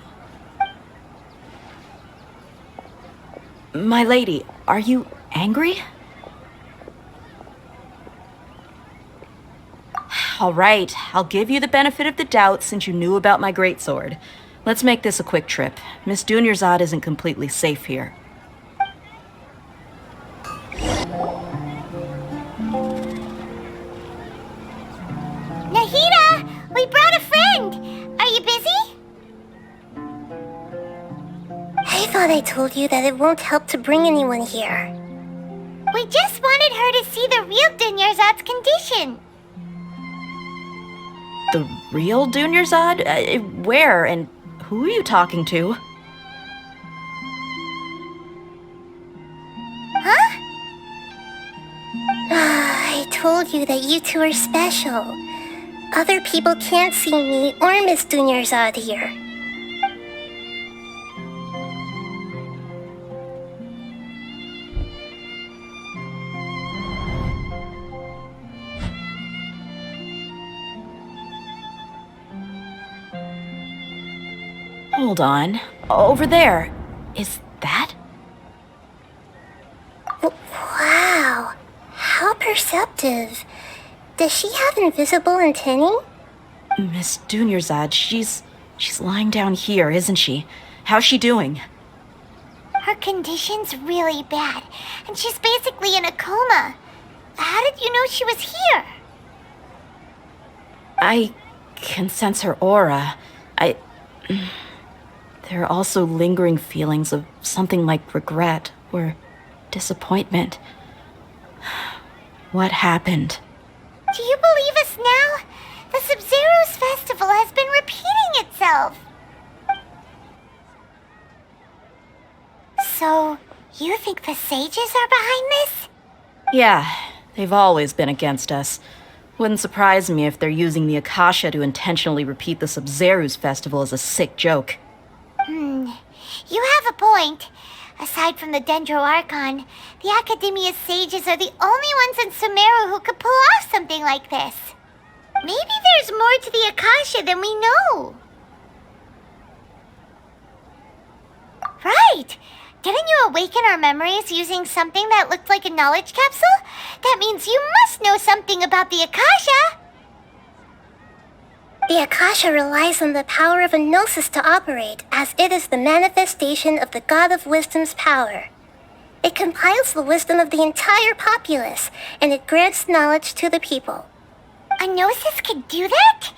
Speaker 7: My lady, are you angry? All right, I'll give you the benefit of the doubt since you knew about my greatsword. Let's make this a quick trip. Miss Dunyarzad isn't completely safe here.
Speaker 3: Nahida, we brought a friend. Are you busy?
Speaker 16: I thought I told you that it won't help to bring anyone here.
Speaker 3: We just wanted her to see the real Dunyarzad's condition.
Speaker 7: The real Dunyarzad? Where and who are you talking to?
Speaker 3: Huh?
Speaker 16: I told you that you two are special. Other people can't see me or Miss Dunyarzad here.
Speaker 7: Hold on. Over there. Is that?
Speaker 16: Wow. How perceptive. Does she have invisible antennae?
Speaker 7: Miss Dunyarzad, she's lying down here, isn't she? How's she doing?
Speaker 3: Her condition's really bad, and she's basically in a coma. How did you know she was here?
Speaker 7: I can sense her aura. There are also lingering feelings of something like regret or disappointment. What happened?
Speaker 3: Do you believe us now? The Sub-Zero's festival has been repeating itself. So, you think the sages are behind this?
Speaker 7: Yeah, they've always been against us. Wouldn't surprise me if they're using the Akasha to intentionally repeat the Sub-Zeru's festival as a sick joke.
Speaker 3: You have a point. Aside from the Dendro Archon, the Academia's sages are the only ones in Sumeru who could pull off something like this. Maybe there's more to the Akasha than we know. Right! Didn't you awaken our memories using something that looked like a knowledge capsule? That means you must know something about the Akasha!
Speaker 16: The Akasha relies on the power of a gnosis to operate, as it is the manifestation of the God of Wisdom's power. It compiles the wisdom of the entire populace, and it grants knowledge to the people.
Speaker 3: A gnosis could do that?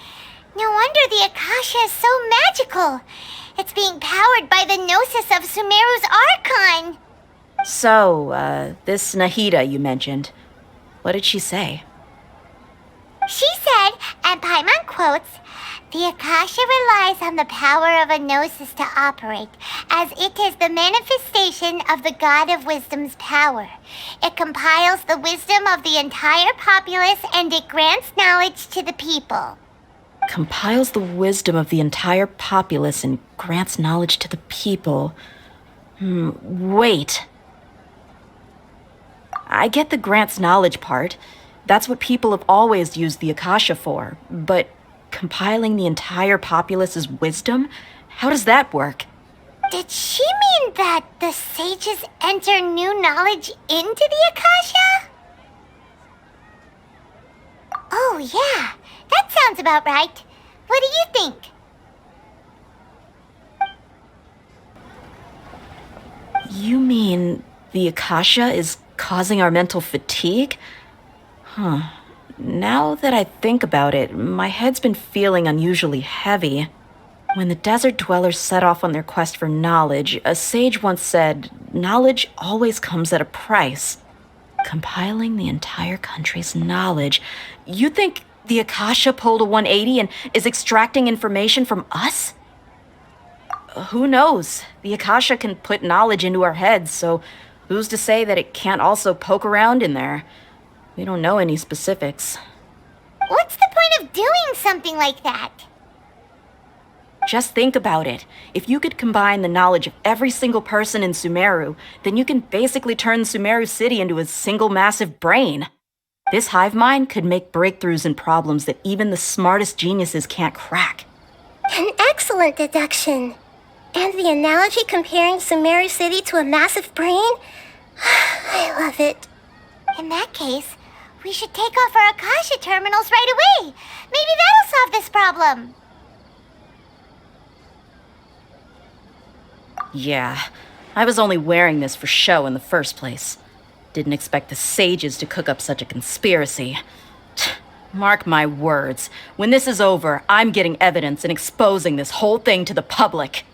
Speaker 3: No wonder the Akasha is so magical. It's being powered by the gnosis of Sumeru's Archon.
Speaker 7: So, this Nahida you mentioned, what did she say?
Speaker 3: She said, and Paimon quotes, "The Akasha relies on the power of a gnosis to operate, as it is the manifestation of the God of Wisdom's power. It compiles the wisdom of the entire populace and it grants knowledge to the people."
Speaker 7: Compiles the wisdom of the entire populace and grants knowledge to the people. Wait. I get the grants knowledge part. That's what people have always used the Akasha for. But compiling the entire populace's wisdom? How does that work?
Speaker 3: Did she mean that the sages enter new knowledge into the Akasha? Oh yeah, that sounds about right. What do you think?
Speaker 7: You mean the Akasha is causing our mental fatigue? Now that I think about it, my head's been feeling unusually heavy. When the desert dwellers set off on their quest for knowledge, a sage once said, knowledge always comes at a price. Compiling the entire country's knowledge. You think the Akasha pulled a 180 and is extracting information from us? Who knows? The Akasha can put knowledge into our heads, so who's to say that it can't also poke around in there? We don't know any specifics.
Speaker 3: What's the point of doing something like that?
Speaker 7: Just think about it. If you could combine the knowledge of every single person in Sumeru, then you can basically turn Sumeru City into a single massive brain. This hive mind could make breakthroughs in problems that even the smartest geniuses can't crack.
Speaker 16: An excellent deduction. And the analogy comparing Sumeru City to a massive brain? I love it.
Speaker 3: In that case, we should take off our Akasha terminals right away. Maybe that'll solve this problem.
Speaker 7: Yeah, I was only wearing this for show in the first place. Didn't expect the sages to cook up such a conspiracy. Mark my words, when this is over, I'm getting evidence and exposing this whole thing to the public.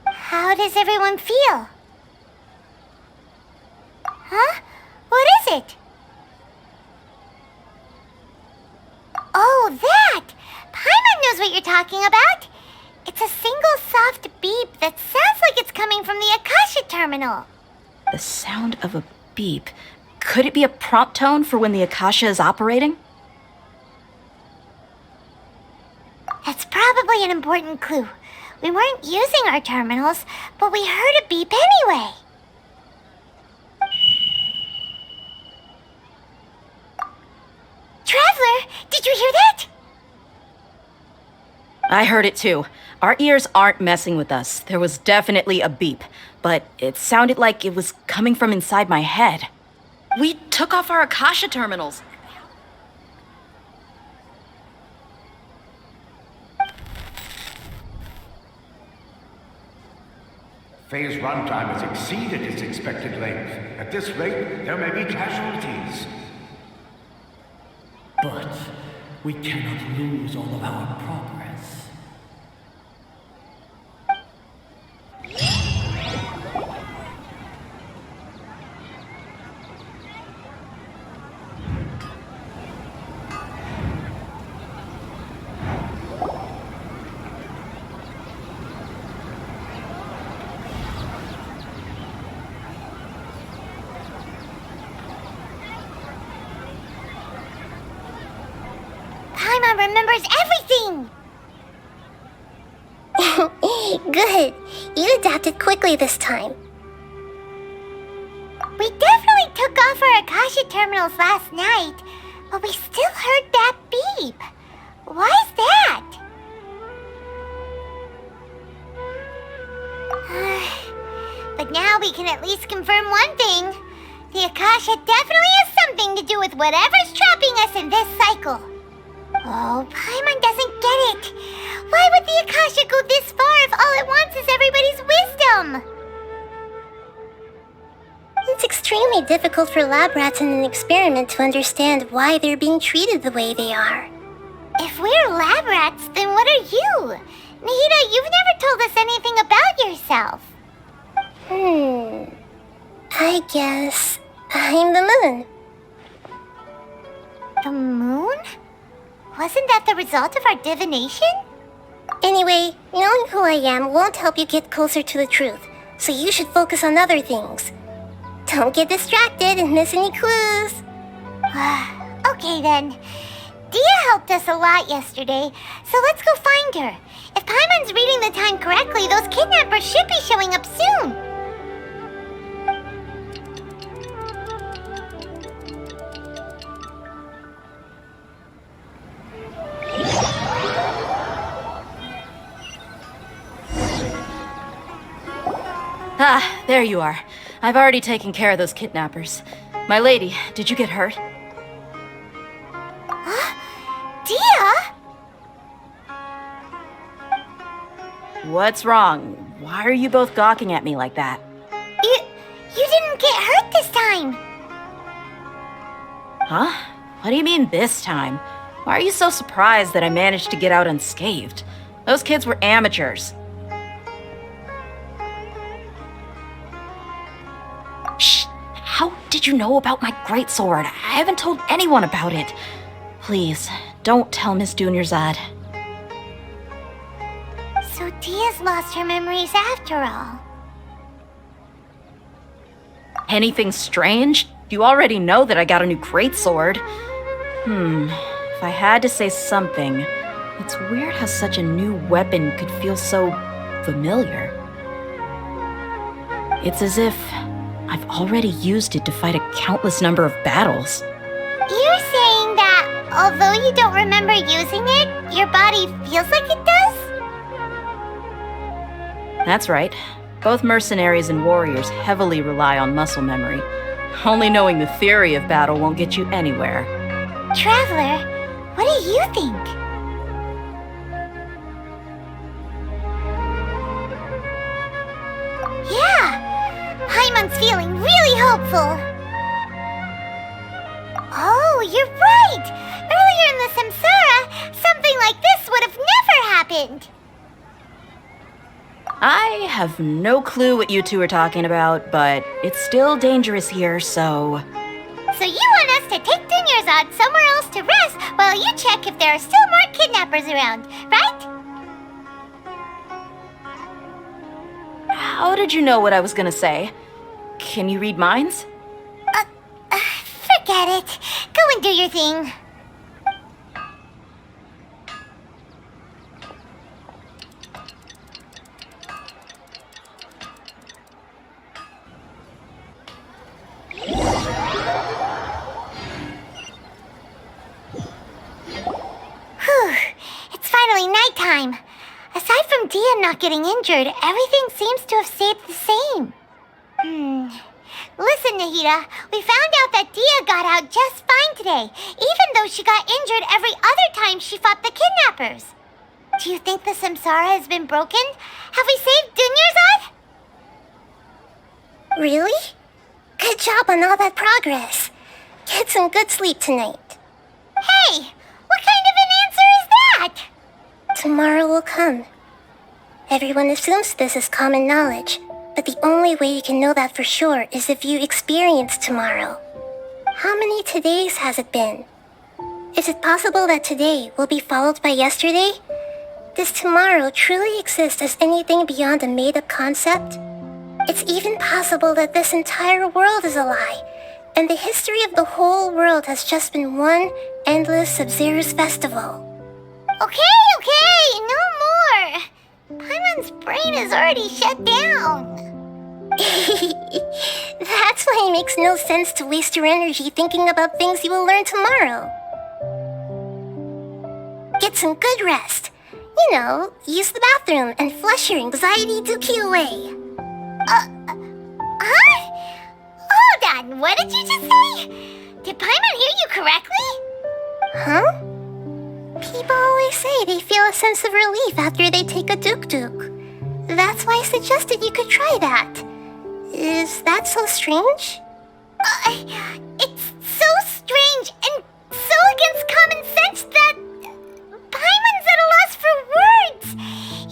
Speaker 3: How does everyone feel? Huh? What is it? Oh, that! Paimon knows what you're talking about. It's a single soft beep that sounds like it's coming from the Akasha terminal.
Speaker 7: The sound of a beep. Could it be a prompt tone for when the Akasha is operating?
Speaker 3: That's probably an important clue. We weren't using our terminals, but we heard a beep anyway. Traveler, did you hear that?
Speaker 7: I heard it too. Our ears aren't messing with us. There was definitely a beep, but it sounded like it was coming from inside my head. We took off our Akasha terminals.
Speaker 15: Phase runtime has exceeded its expected length. At this rate, there may be casualties.
Speaker 5: But we cannot lose all of our progress.
Speaker 3: Paimon remembers everything!
Speaker 16: Good. You adapted quickly this time.
Speaker 3: We definitely took off our Akasha terminals last night, but we still heard that beep. Why's that? But now we can at least confirm one thing. The Akasha definitely has something to do with whatever's trapping us in this cycle. Oh, Paimon doesn't get it. Why would the Akasha go this far if all it wants is everybody's wisdom?
Speaker 16: It's extremely difficult for lab rats in an experiment to understand why they're being treated the way they are.
Speaker 3: If we're lab rats, then what are you? Nahida, you've never told us anything about yourself.
Speaker 16: I guess I'm the moon.
Speaker 3: The moon? Wasn't that the result of our divination?
Speaker 16: Anyway, knowing who I am won't help you get closer to the truth, so you should focus on other things. Don't get distracted and miss any clues.
Speaker 3: Okay then. Dia helped us a lot yesterday, so let's go find her. If Paimon's reading the time correctly, those kidnappers should be showing up soon.
Speaker 7: Ah, there you are. I've already taken care of those kidnappers. My lady, did you get hurt?
Speaker 3: Dia?
Speaker 7: What's wrong? Why are you both gawking at me like that?
Speaker 3: You didn't get hurt this time.
Speaker 7: Huh? What do you mean this time? Why are you so surprised that I managed to get out unscathed? Those kids were amateurs. Shh! How did you know about my greatsword? I haven't told anyone about it. Please, don't tell Miss Dunyarzad.
Speaker 3: So Dia's lost her memories after all.
Speaker 7: Anything strange? You already know that I got a new greatsword. If I had to say something, it's weird how such a new weapon could feel so familiar. It's as if I've already used it to fight a countless number of battles.
Speaker 3: You're saying that although you don't remember using it, your body feels like it does?
Speaker 7: That's right. Both mercenaries and warriors heavily rely on muscle memory. Only knowing the theory of battle won't get you anywhere.
Speaker 3: Traveler, what do you think? Yeah, Paimon's feeling really hopeful. Oh, you're right! Earlier in the Samsara, something like this would have never happened.
Speaker 7: I have no clue what you two are talking about, but it's still dangerous here, so...
Speaker 3: So you want us to take Dunyarzad somewhere else to rest while you check if there are still more kidnappers around, right?
Speaker 7: How did you know what I was gonna say? Can you read minds?
Speaker 3: Forget it. Go and do your thing. Whew, it's finally nighttime. Aside from Dia not getting injured, everything seems to have stayed the same. Listen, Nahida, we found out that Dia got out just fine today, even though she got injured every other time she fought the kidnappers. Do you think the Samsara has been broken? Have we saved Dunyarzad?
Speaker 16: Really? Good job on all that progress. Get some good sleep tonight.
Speaker 3: Hey, what kind of an answer is that?
Speaker 16: Tomorrow will come. Everyone assumes this is common knowledge, but the only way you can know that for sure is if you experience tomorrow. How many todays has it been? Is it possible that today will be followed by yesterday? Does tomorrow truly exist as anything beyond a made-up concept? It's even possible that this entire world is a lie, and the history of the whole world has just been one endless Sub-Zero's festival.
Speaker 3: Okay, no more. Paimon's brain is already shut down.
Speaker 16: That's why it makes no sense to waste your energy thinking about things you will learn tomorrow. Get some good rest. You know, use the bathroom and flush your anxiety dookie away.
Speaker 3: Huh? Hold on, what did you just say? Did Paimon hear you correctly?
Speaker 16: Huh? People always say they feel a sense of relief after they take a duk-duk. That's why I suggested you could try that. Is that so strange?
Speaker 3: It's so strange and so against common sense that Paimon's at a loss for words.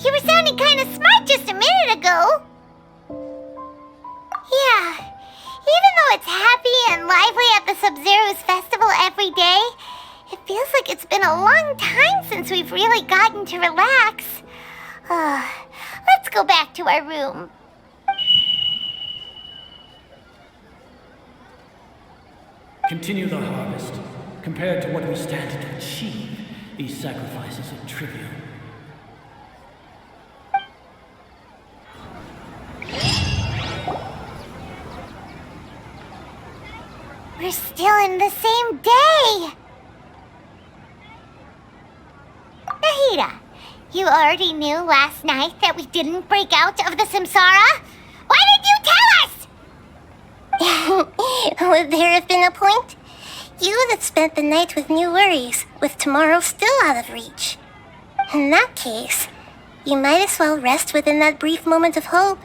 Speaker 3: You were sounding kind of smart just a minute ago. Yeah, even though it's happy and lively at the Sub-Zero's festival every day, it feels like it's been a long time since we've really gotten to relax. Let's go back to our room.
Speaker 5: Continue the harvest. Compared to what we stand to achieve, these sacrifices are trivial.
Speaker 3: We're still in the same day! Nahida, you already knew last night that we didn't break out of the Samsara? Why did you tell us?
Speaker 16: Would there have been a point? You would have spent the night with new worries, with tomorrow still out of reach. In that case, you might as well rest within that brief moment of hope.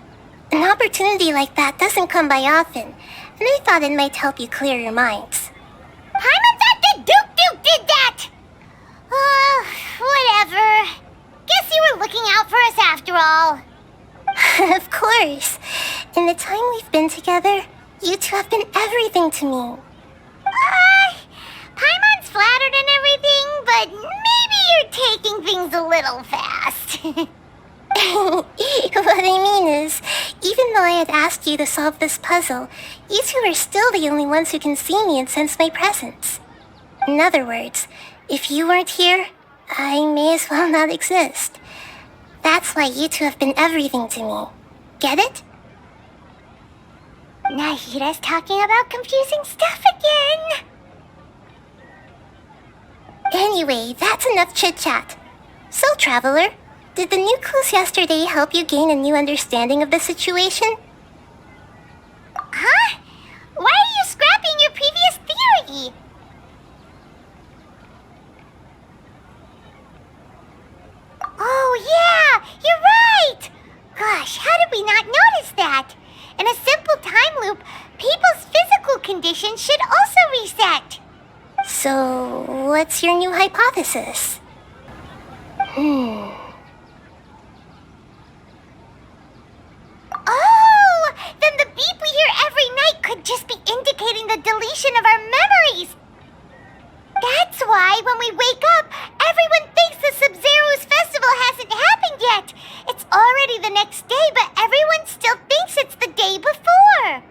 Speaker 16: An opportunity like that doesn't come by often, and I thought it might help you clear your minds.
Speaker 3: Paimon thought that Duke did that! Whatever. Guess you were looking out for us after all.
Speaker 16: Of course. In the time we've been together, you two have been everything to me.
Speaker 3: Paimon's flattered and everything, but maybe you're taking things a little fast.
Speaker 16: What I mean is, even though I had asked you to solve this puzzle, you two are still the only ones who can see me and sense my presence. In other words, if you weren't here, I may as well not exist. That's why you two have been everything to me. Get it?
Speaker 3: Nahida's talking about confusing stuff again.
Speaker 16: Anyway, that's enough chit-chat. So, Traveler, did the new clues yesterday help you gain a new understanding of the situation?
Speaker 3: Huh? Why are you scrapping your previous theory? Oh yeah, you're right! Gosh, how did we not notice that? In a simple time loop, people's physical conditions should also reset.
Speaker 16: So, what's your new hypothesis?
Speaker 3: Oh! Then the beep we hear every night could just be indicating the deletion of our memories. That's why when we wake up, everyone thinks the Sub-Zero's festival hasn't happened yet. It's already the next day, but everyone still thinks it's the day before.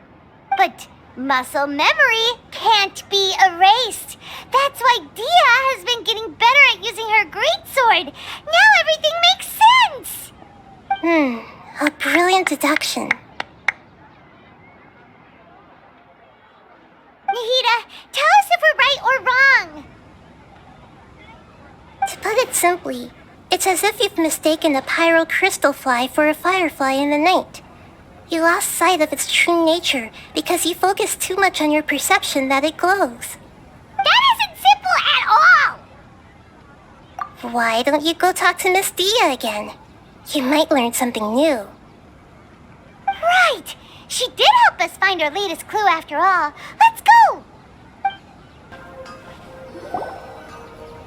Speaker 3: But muscle memory can't be erased. That's why Dia has been getting better at using her greatsword. Now everything makes sense.
Speaker 16: A brilliant deduction.
Speaker 3: Nahida, tell us if we're right or wrong.
Speaker 16: To put it simply, it's as if you've mistaken a pyro crystal fly for a firefly in the night. You lost sight of its true nature because you focused too much on your perception that it glows.
Speaker 3: That isn't simple at all!
Speaker 16: Why don't you go talk to Miss Dia again? You might learn something new.
Speaker 3: Right! She did help us find our latest clue after all. Let's go!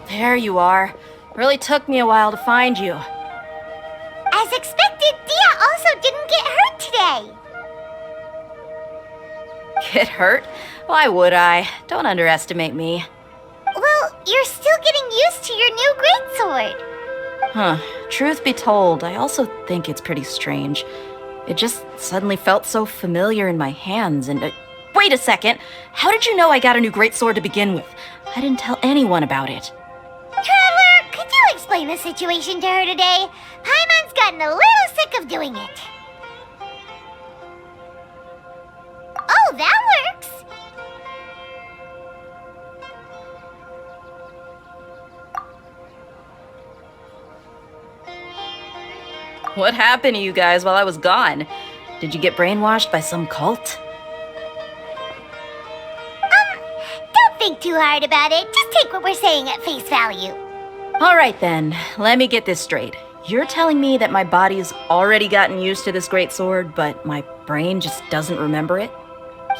Speaker 7: There you are. Really took me a while to find you.
Speaker 3: As expected, Dia also didn't get hurt today.
Speaker 7: Get hurt? Why would I? Don't underestimate me.
Speaker 3: Well, you're still getting used to your new greatsword.
Speaker 7: Huh. Truth be told, I also think it's pretty strange. It just suddenly felt so familiar in my hands and... wait a second! How did you know I got a new greatsword to begin with? I didn't tell anyone about it.
Speaker 3: Traveler, could you explain the situation to her today. Paimon's gotten a little sick of doing it. Oh, that works.
Speaker 7: What happened to you guys while I was gone? Did you get brainwashed by some cult?
Speaker 3: Don't think too hard about it. Just take what we're saying at face value.
Speaker 7: All right then, let me get this straight. You're telling me that my body's already gotten used to this great sword, but my brain just doesn't remember it?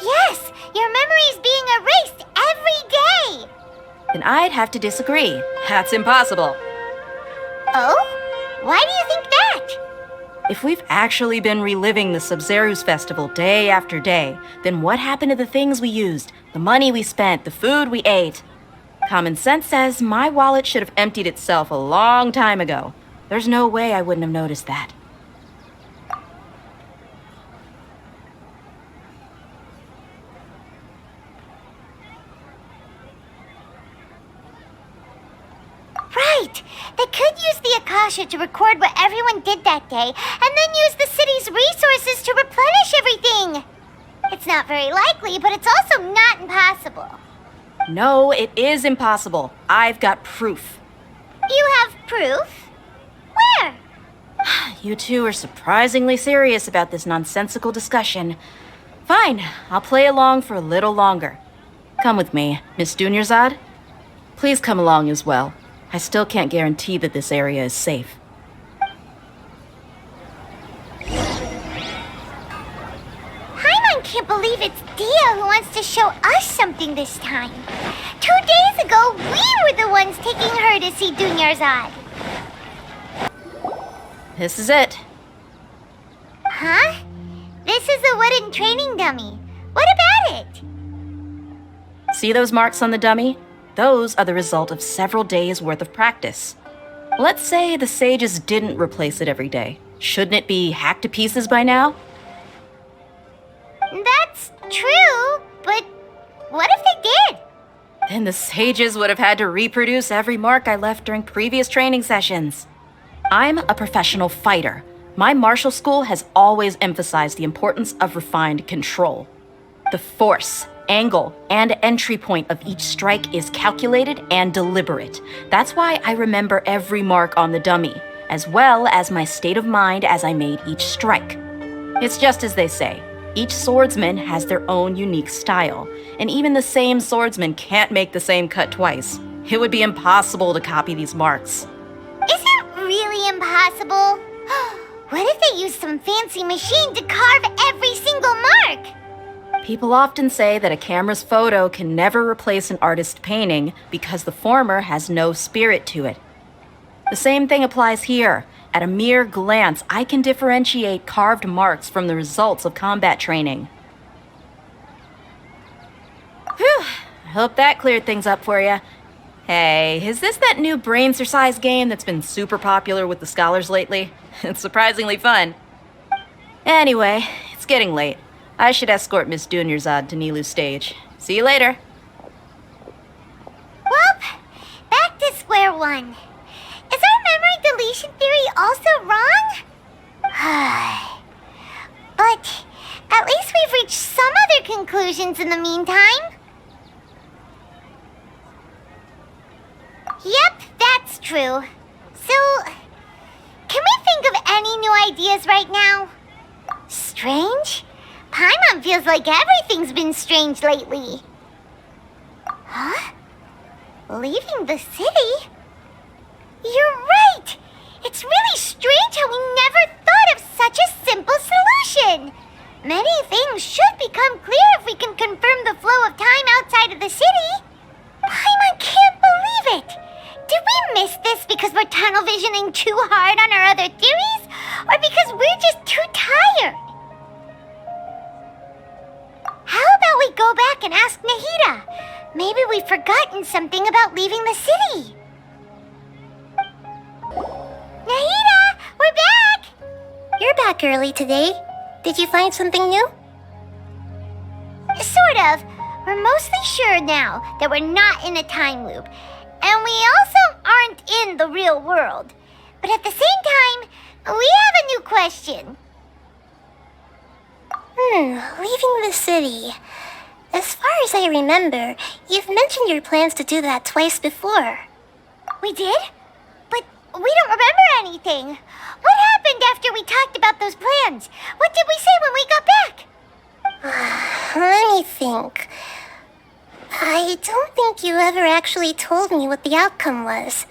Speaker 3: Yes, your memory's being erased every day.
Speaker 7: Then I'd have to disagree. That's impossible.
Speaker 3: Oh? Why do you think that?
Speaker 7: If we've actually been reliving the Sub-Zeru's festival day after day, then what happened to the things we used, the money we spent, the food we ate? Common sense says my wallet should have emptied itself a long time ago. There's no way I wouldn't have noticed that.
Speaker 3: Right! They could use the Akasha to record what everyone did that day, and then use the city's resources to replenish everything! It's not very likely, but it's also not impossible.
Speaker 7: No, it is impossible. I've got proof.
Speaker 3: You have proof? Where?
Speaker 7: You two are surprisingly serious about this nonsensical discussion. Fine, I'll play along for a little longer. Come with me, Miss Dunyarzad. Please come along as well. I still can't guarantee that this area is safe.
Speaker 3: Paimon can't believe it's Dia who wants to show us something this time. 2 days ago, we were the ones taking her to see Dunyarzad.
Speaker 7: This is it.
Speaker 3: Huh? This is a wooden training dummy. What about it?
Speaker 7: See those marks on the dummy? Those are the result of several days' worth of practice. Let's say the sages didn't replace it every day. Shouldn't it be hacked to pieces by now?
Speaker 3: That's true, but what if they did?
Speaker 7: Then the sages would have had to reproduce every mark I left during previous training sessions. I'm a professional fighter. My martial school has always emphasized the importance of refined control. The force, angle, and entry point of each strike is calculated and deliberate. That's why I remember every mark on the dummy, as well as my state of mind as I made each strike. It's just as they say, each swordsman has their own unique style, and even the same swordsman can't make the same cut twice. It would be impossible to copy these marks.
Speaker 3: Is it really impossible? What if they used some fancy machine to carve every single mark?
Speaker 7: People often say that a camera's photo can never replace an artist's painting because the former has no spirit to it. The same thing applies here. At a mere glance, I can differentiate carved marks from the results of combat training. Whew, I hope that cleared things up for you. Hey, is this that new brain exercise game that's been super popular with the scholars lately? It's surprisingly fun. Anyway, it's getting late. I should escort Miss Dunyarzad to Nilu's stage. See you later.
Speaker 3: Well, back to square one. Is our memory deletion theory also wrong? But at least we've reached some other conclusions in the meantime. Yep, that's true. So, can we think of any new ideas right now? Strange? Paimon feels like everything's been strange lately. Huh? Leaving the city? You're right! It's really strange how we never thought of such a simple solution! Many things should become clear if we can confirm the flow of time outside of the city. Paimon can't believe it! Did we miss this because we're tunnel visioning too hard on our other theories? Or because we're just too tired? How about we go back and ask Nahida? Maybe we've forgotten something about leaving the city. Nahida, we're back!
Speaker 16: You're back early today. Did you find something new?
Speaker 3: Sort of. We're mostly sure now that we're not in a time loop. And we also aren't in the real real world. But at the same time, we have a new question.
Speaker 16: Leaving the city. As far as I remember, you've mentioned your plans to do that twice before.
Speaker 3: We did? But we don't remember anything. What happened after we talked about those plans? What did we say when we got back?
Speaker 16: Let me think. I don't think you ever actually told me what the outcome was.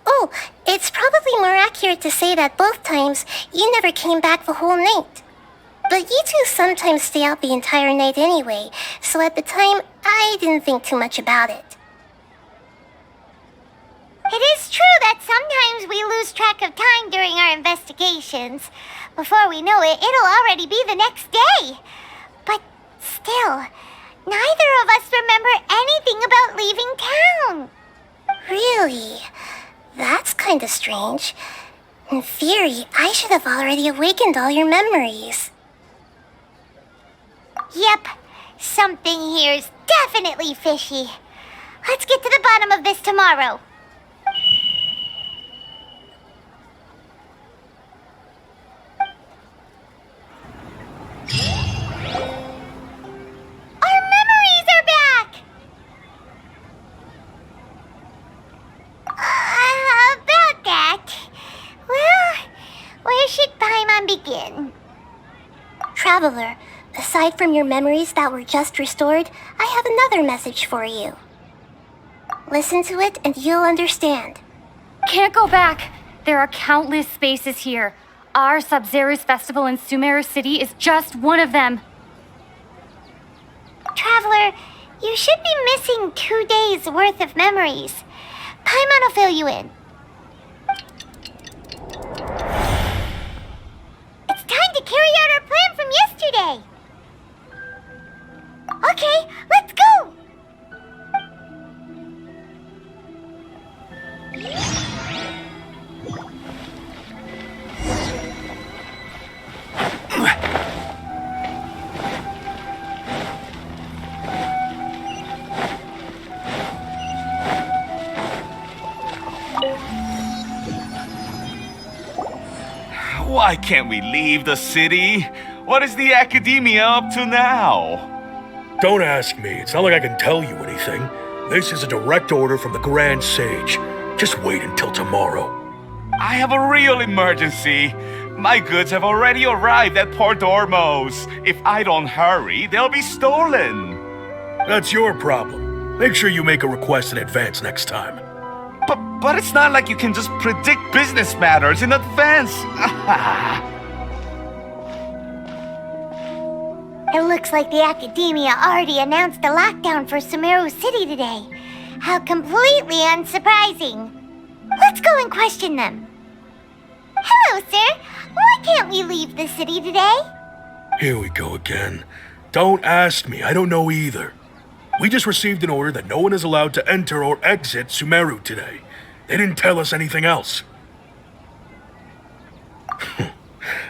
Speaker 16: Oh, it's probably more accurate to say that both times you never came back the whole night. But you two sometimes stay out the entire night anyway, so at the time, I didn't think too much about it.
Speaker 3: It is true that sometimes we lose track of time during our investigations. Before we know it, it'll already be the next day. But still, neither of us remember anything about leaving town.
Speaker 16: Really? That's kinda strange. In theory, I should have already awakened all your memories.
Speaker 3: Yep, something here's definitely fishy. Let's get to the bottom of this tomorrow. Our memories are back! About that. Well, where should Paimon begin?
Speaker 16: Traveler, aside from your memories that were just restored, I have another message for you. Listen to it and you'll understand.
Speaker 17: Can't go back. There are countless spaces here. Our Sabzeruz festival in Sumeru City is just one of them.
Speaker 3: Traveler, you should be missing 2 days worth of memories. Paimon will fill you in. It's time to carry out our plan from yesterday. Okay, let's go!
Speaker 4: Why can't we leave the city? What is the academia up to now?
Speaker 18: Don't ask me. It's not like I can tell you anything. This is a direct order from the Grand Sage. Just wait until tomorrow.
Speaker 4: I have a real emergency. My goods have already arrived at Port Ormos. If I don't hurry, they'll be stolen.
Speaker 18: That's your problem. Make sure you make a request in advance next time.
Speaker 4: But it's not like you can just predict business matters in advance.
Speaker 3: It looks like the academia already announced a lockdown for Sumeru City today. How completely unsurprising. Let's go and question them. Hello, sir. Why can't we leave the city today?
Speaker 18: Here we go again. Don't ask me. I don't know either. We just received an order that no one is allowed to enter or exit Sumeru today. They didn't tell us anything else.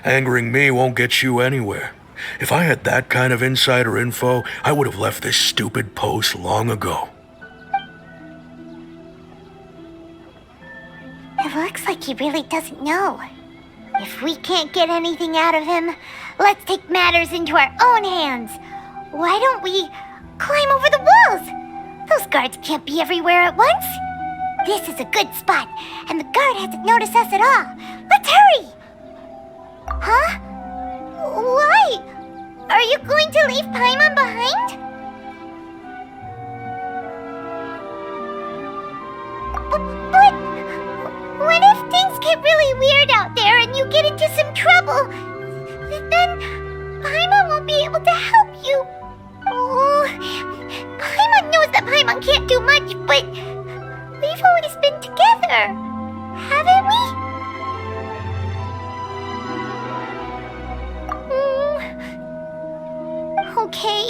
Speaker 18: Angering me won't get you anywhere. If I had that kind of insider info, I would have left this stupid post long ago.
Speaker 3: It looks like he really doesn't know. If we can't get anything out of him, let's take matters into our own hands. Why don't we climb over the walls? Those guards can't be everywhere at once. This is a good spot, and the guard hasn't noticed us at all. Let's hurry! Huh? Why? Are you going to leave Paimon behind? But what if things get really weird out there and you get into some trouble? Then Paimon won't be able to help you. Oh, Paimon knows that Paimon can't do much, but we've always been together, haven't we? Okay.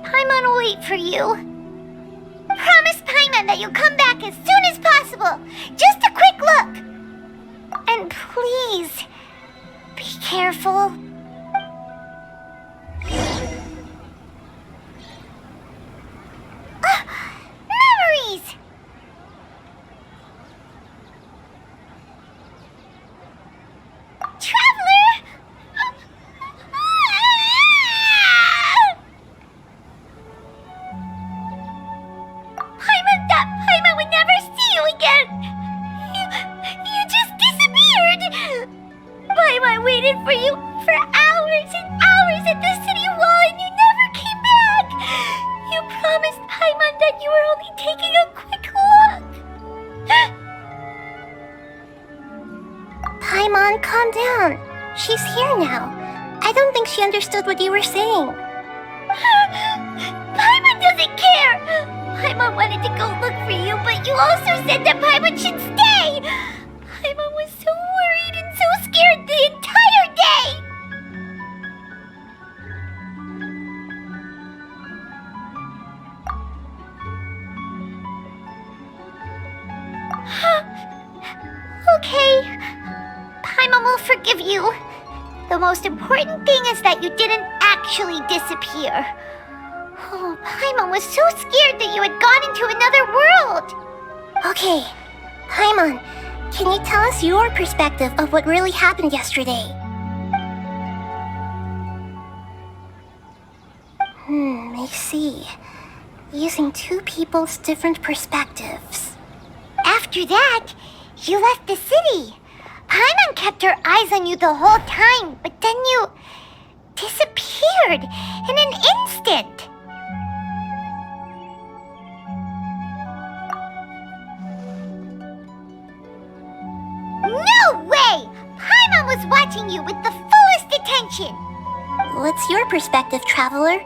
Speaker 3: Paimon will wait for you. Promise Paimon that you'll come back as soon as possible. Just a quick look. And please, be careful. Memories! waited for you for hours and hours at the city wall and you never came back. You promised Paimon that you were only taking a quick look.
Speaker 16: Paimon, calm down. She's here now. I don't think she understood what you were saying.
Speaker 3: Paimon doesn't care. Paimon wanted to go look for you, but you also said that Paimon should stay. Paimon was so worried and so scared the entire day. Okay. Paimon will forgive you. The most important thing is that you didn't actually disappear. Oh, Paimon was so scared that you had gone into another world.
Speaker 16: Okay, Paimon, can you tell us your perspective of what really happened yesterday? I see. Using two people's different perspectives.
Speaker 3: After that, you left the city. Paimon kept her eyes on you the whole time, but then you disappeared in an instant. No way! Paimon was watching you with the fullest attention.
Speaker 16: What's your perspective, Traveler?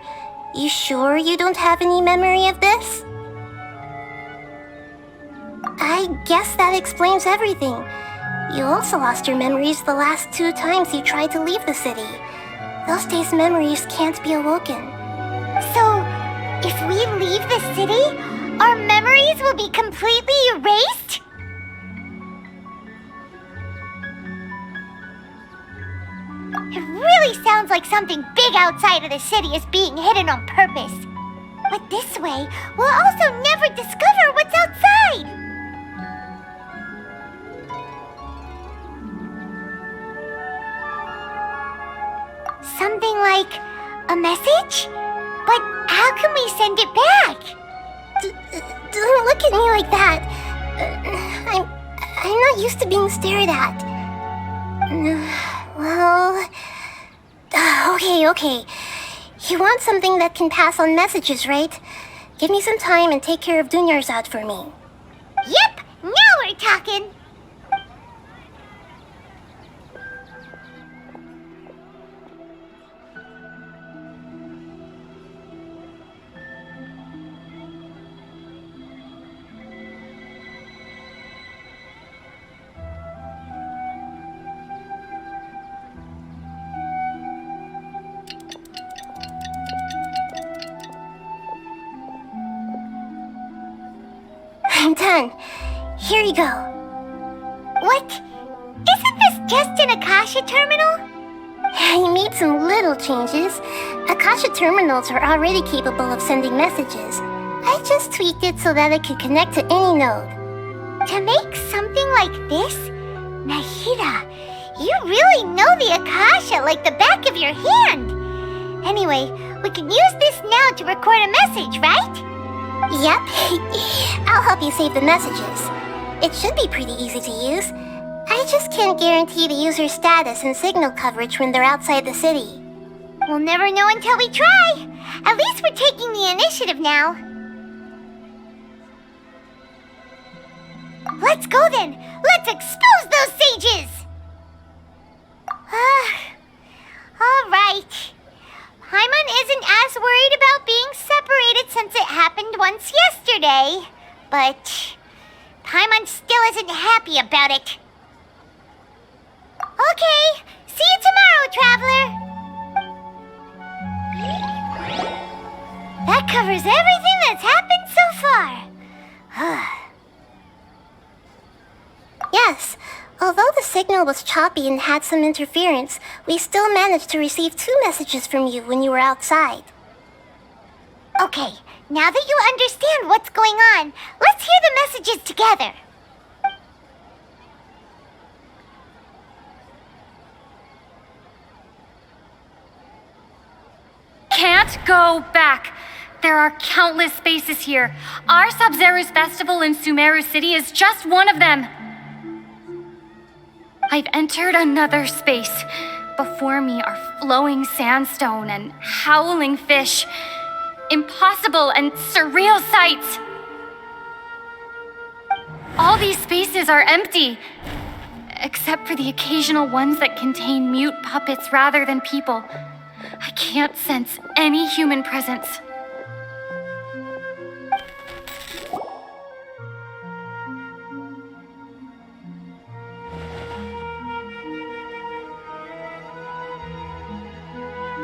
Speaker 16: You sure you don't have any memory of this? I guess that explains everything. You also lost your memories the last 2 times you tried to leave the city. Those days' memories can't be awoken.
Speaker 3: So, if we leave the city, our memories will be completely erased? It really sounds like something big outside of the city is being hidden on purpose. But this way, we'll also never discover what's outside. Something like a message? But how can we send it back?
Speaker 16: Don't look at me like that. I'm not used to being stared at. Well... Okay. You want something that can pass on messages, right? Give me some time and take care of Dunyarzad for me.
Speaker 3: Yep, now we're talking.
Speaker 16: I'm done. Here you go.
Speaker 3: What? Isn't this just an Akasha terminal?
Speaker 16: I made some little changes. Akasha terminals are already capable of sending messages. I just tweaked it so that it could connect to any node.
Speaker 3: To make something like this? Nahida, you really know the Akasha like the back of your hand. Anyway, we can use this now to record a message, right?
Speaker 16: Yep. I'll help you save the messages. It should be pretty easy to use. I just can't guarantee the user's status and signal coverage when they're outside the city.
Speaker 3: We'll never know until we try. At least we're taking the initiative now. Let's go then. Let's expose those sages. All right. Paimon isn't as worried about being separated since it happened once yesterday. But Paimon still isn't happy about it. Okay, see you tomorrow, Traveler. That covers everything that's happened so far.
Speaker 16: Yes, although the signal was choppy and had some interference, we still managed to receive 2 messages from you when you were outside.
Speaker 3: Okay, now that you understand what's going on, let's hear the messages together.
Speaker 17: Can't go back. There are countless spaces here. Our Sub-Zero's festival in Sumeru City is just one of them. I've entered another space, Before me are flowing sandstone and howling fish. Impossible and surreal sights. All these spaces are empty, except for the occasional ones that contain mute puppets rather than people. I can't sense any human presence.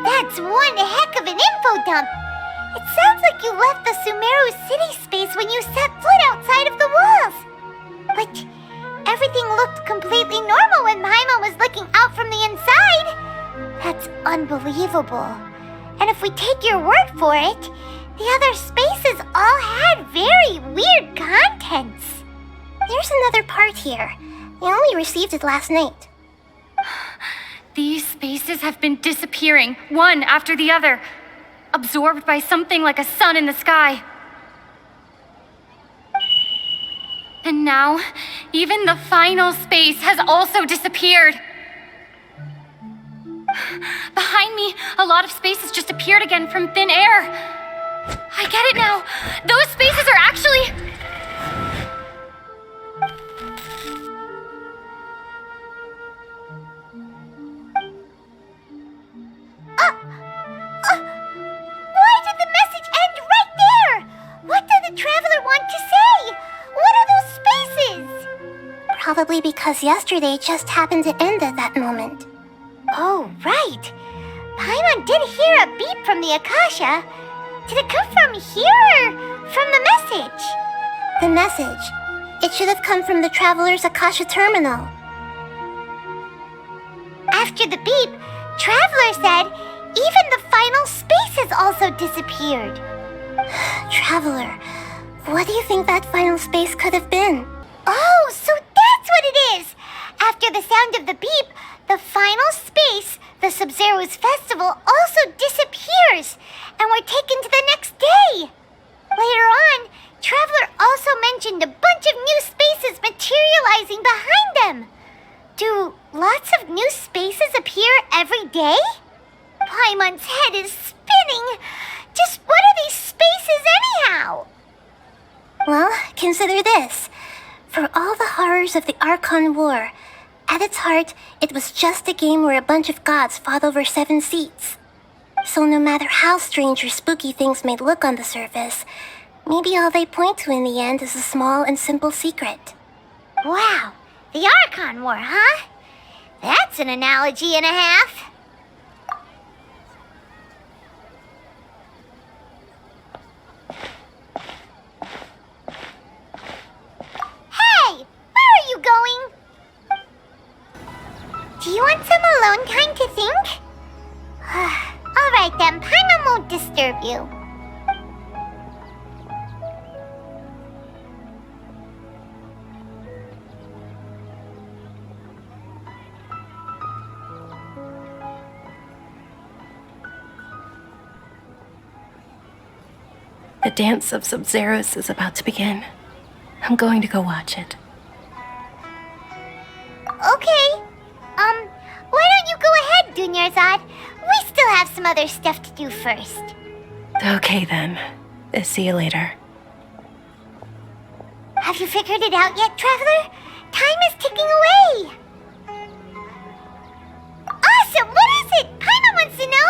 Speaker 3: That's one heck of an info dump. It sounds like you left the Sumeru city space when you set foot outside of the walls. But everything looked completely normal when Paimon was looking out from the inside. That's unbelievable. And if we take your word for it, the other spaces all had very weird contents.
Speaker 16: There's another part here. We only received it last night.
Speaker 17: These spaces have been disappearing, one after the other, absorbed by something like a sun in the sky. And now, even the final space has also disappeared. Behind me, a lot of spaces just appeared again from thin air. I get it now. Those spaces are actually...
Speaker 3: Why did the message end right there? What did the traveler want to say? What are those spaces?
Speaker 16: Probably because yesterday just happened to end at that moment.
Speaker 3: Oh, right. Paimon did hear a beep from the Akasha. Did it come from here or from the message?
Speaker 16: The message. It should have come from the Traveler's Akasha terminal.
Speaker 3: After the beep, Traveler said even the final spaces also disappeared.
Speaker 16: Traveler, what do you think that final space could have been?
Speaker 3: Oh, so that's what it is! After the sound of the beep, the final space, the Sub-Zero's festival, also disappears, and we're taken to the next day. Later on, Traveler also mentioned a bunch of new spaces materializing behind them. Do lots of new spaces appear every day? Paimon's head is spinning. Just what are these spaces anyhow?
Speaker 16: Well, consider this. For all the horrors of the Archon War, at its heart, it was just a game where a bunch of gods fought over 7 seats. So no matter how strange or spooky things may look on the surface, maybe all they point to in the end is a small and simple secret.
Speaker 3: Wow, the Archon War, huh? That's an analogy and a half. Hey, where are you going? Do you want some alone time to think? Alright then, Paimon won't disturb you.
Speaker 6: The dance of Sub-Zeros is about to begin. I'm going to go watch it.
Speaker 3: Okay. Why don't you go ahead, Dunyarzad? We still have some other stuff to do first.
Speaker 6: Okay then. See you later.
Speaker 3: Have you figured it out yet, Traveler? Time is ticking away. Awesome! What is it? Paimon wants to know.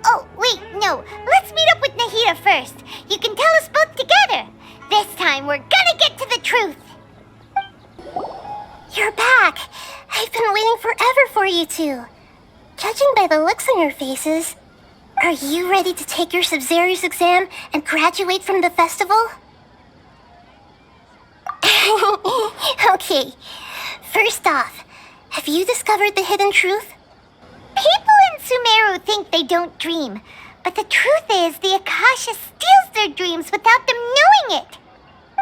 Speaker 3: Oh, wait, no. Let's meet up with Nahida first. You can tell us both together. This time, we're gonna get to the truth.
Speaker 16: You're back. I've been waiting forever for you two. Judging by the looks on your faces, are you ready to take your Sub-Zero's exam and graduate from the festival? Okay, first off, have you discovered the hidden truth?
Speaker 3: People in Sumeru think they don't dream, but the truth is the Akasha steals their dreams without them knowing it.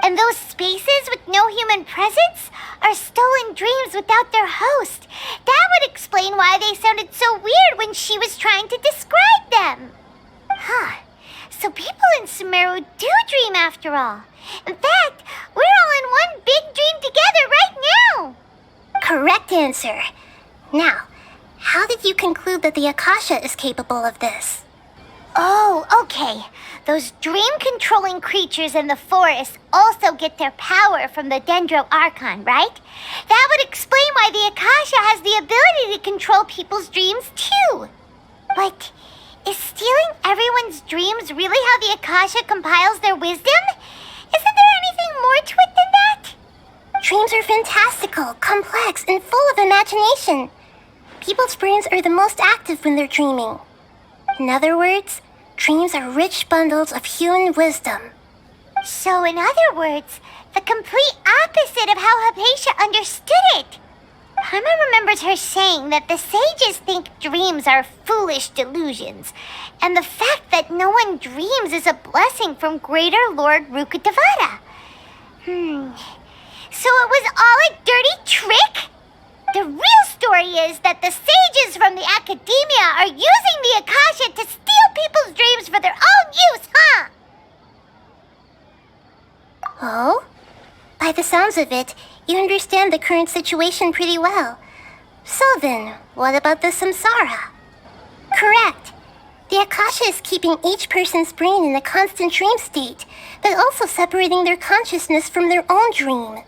Speaker 3: And those spaces with no human presence are stolen dreams without their host. That would explain why they sounded so weird when she was trying to describe them. Huh. So people in Sumeru do dream after all. In fact, we're all in one big dream together right now.
Speaker 16: Correct answer. Now, How did you conclude that the Akasha is capable of this?
Speaker 3: Oh, okay. Those dream-controlling creatures in the forest also get their power from the Dendro Archon, right? That would explain why the Akasha has the ability to control people's dreams, too. But is stealing everyone's dreams really how the Akasha compiles their wisdom? Isn't there anything more to it than that?
Speaker 16: Dreams are fantastical, complex, and full of imagination. People's brains are the most active when they're dreaming. In other words, dreams are rich bundles of human wisdom.
Speaker 3: So in other words, the complete opposite of how Hypatia understood it. Paimon remembers her saying that the sages think dreams are foolish delusions, and the fact that no one dreams is a blessing from Greater Lord Rukkhadevata. So it was all a dirty trick? The real story is that the sages from the academia are using the Akasha to steal people's dreams for their own use, huh?
Speaker 16: Oh? By the sounds of it, you understand the current situation pretty well. So then, what about the samsara? Correct. The Akasha is keeping each person's brain in a constant dream state, but also separating their consciousness from their own dream.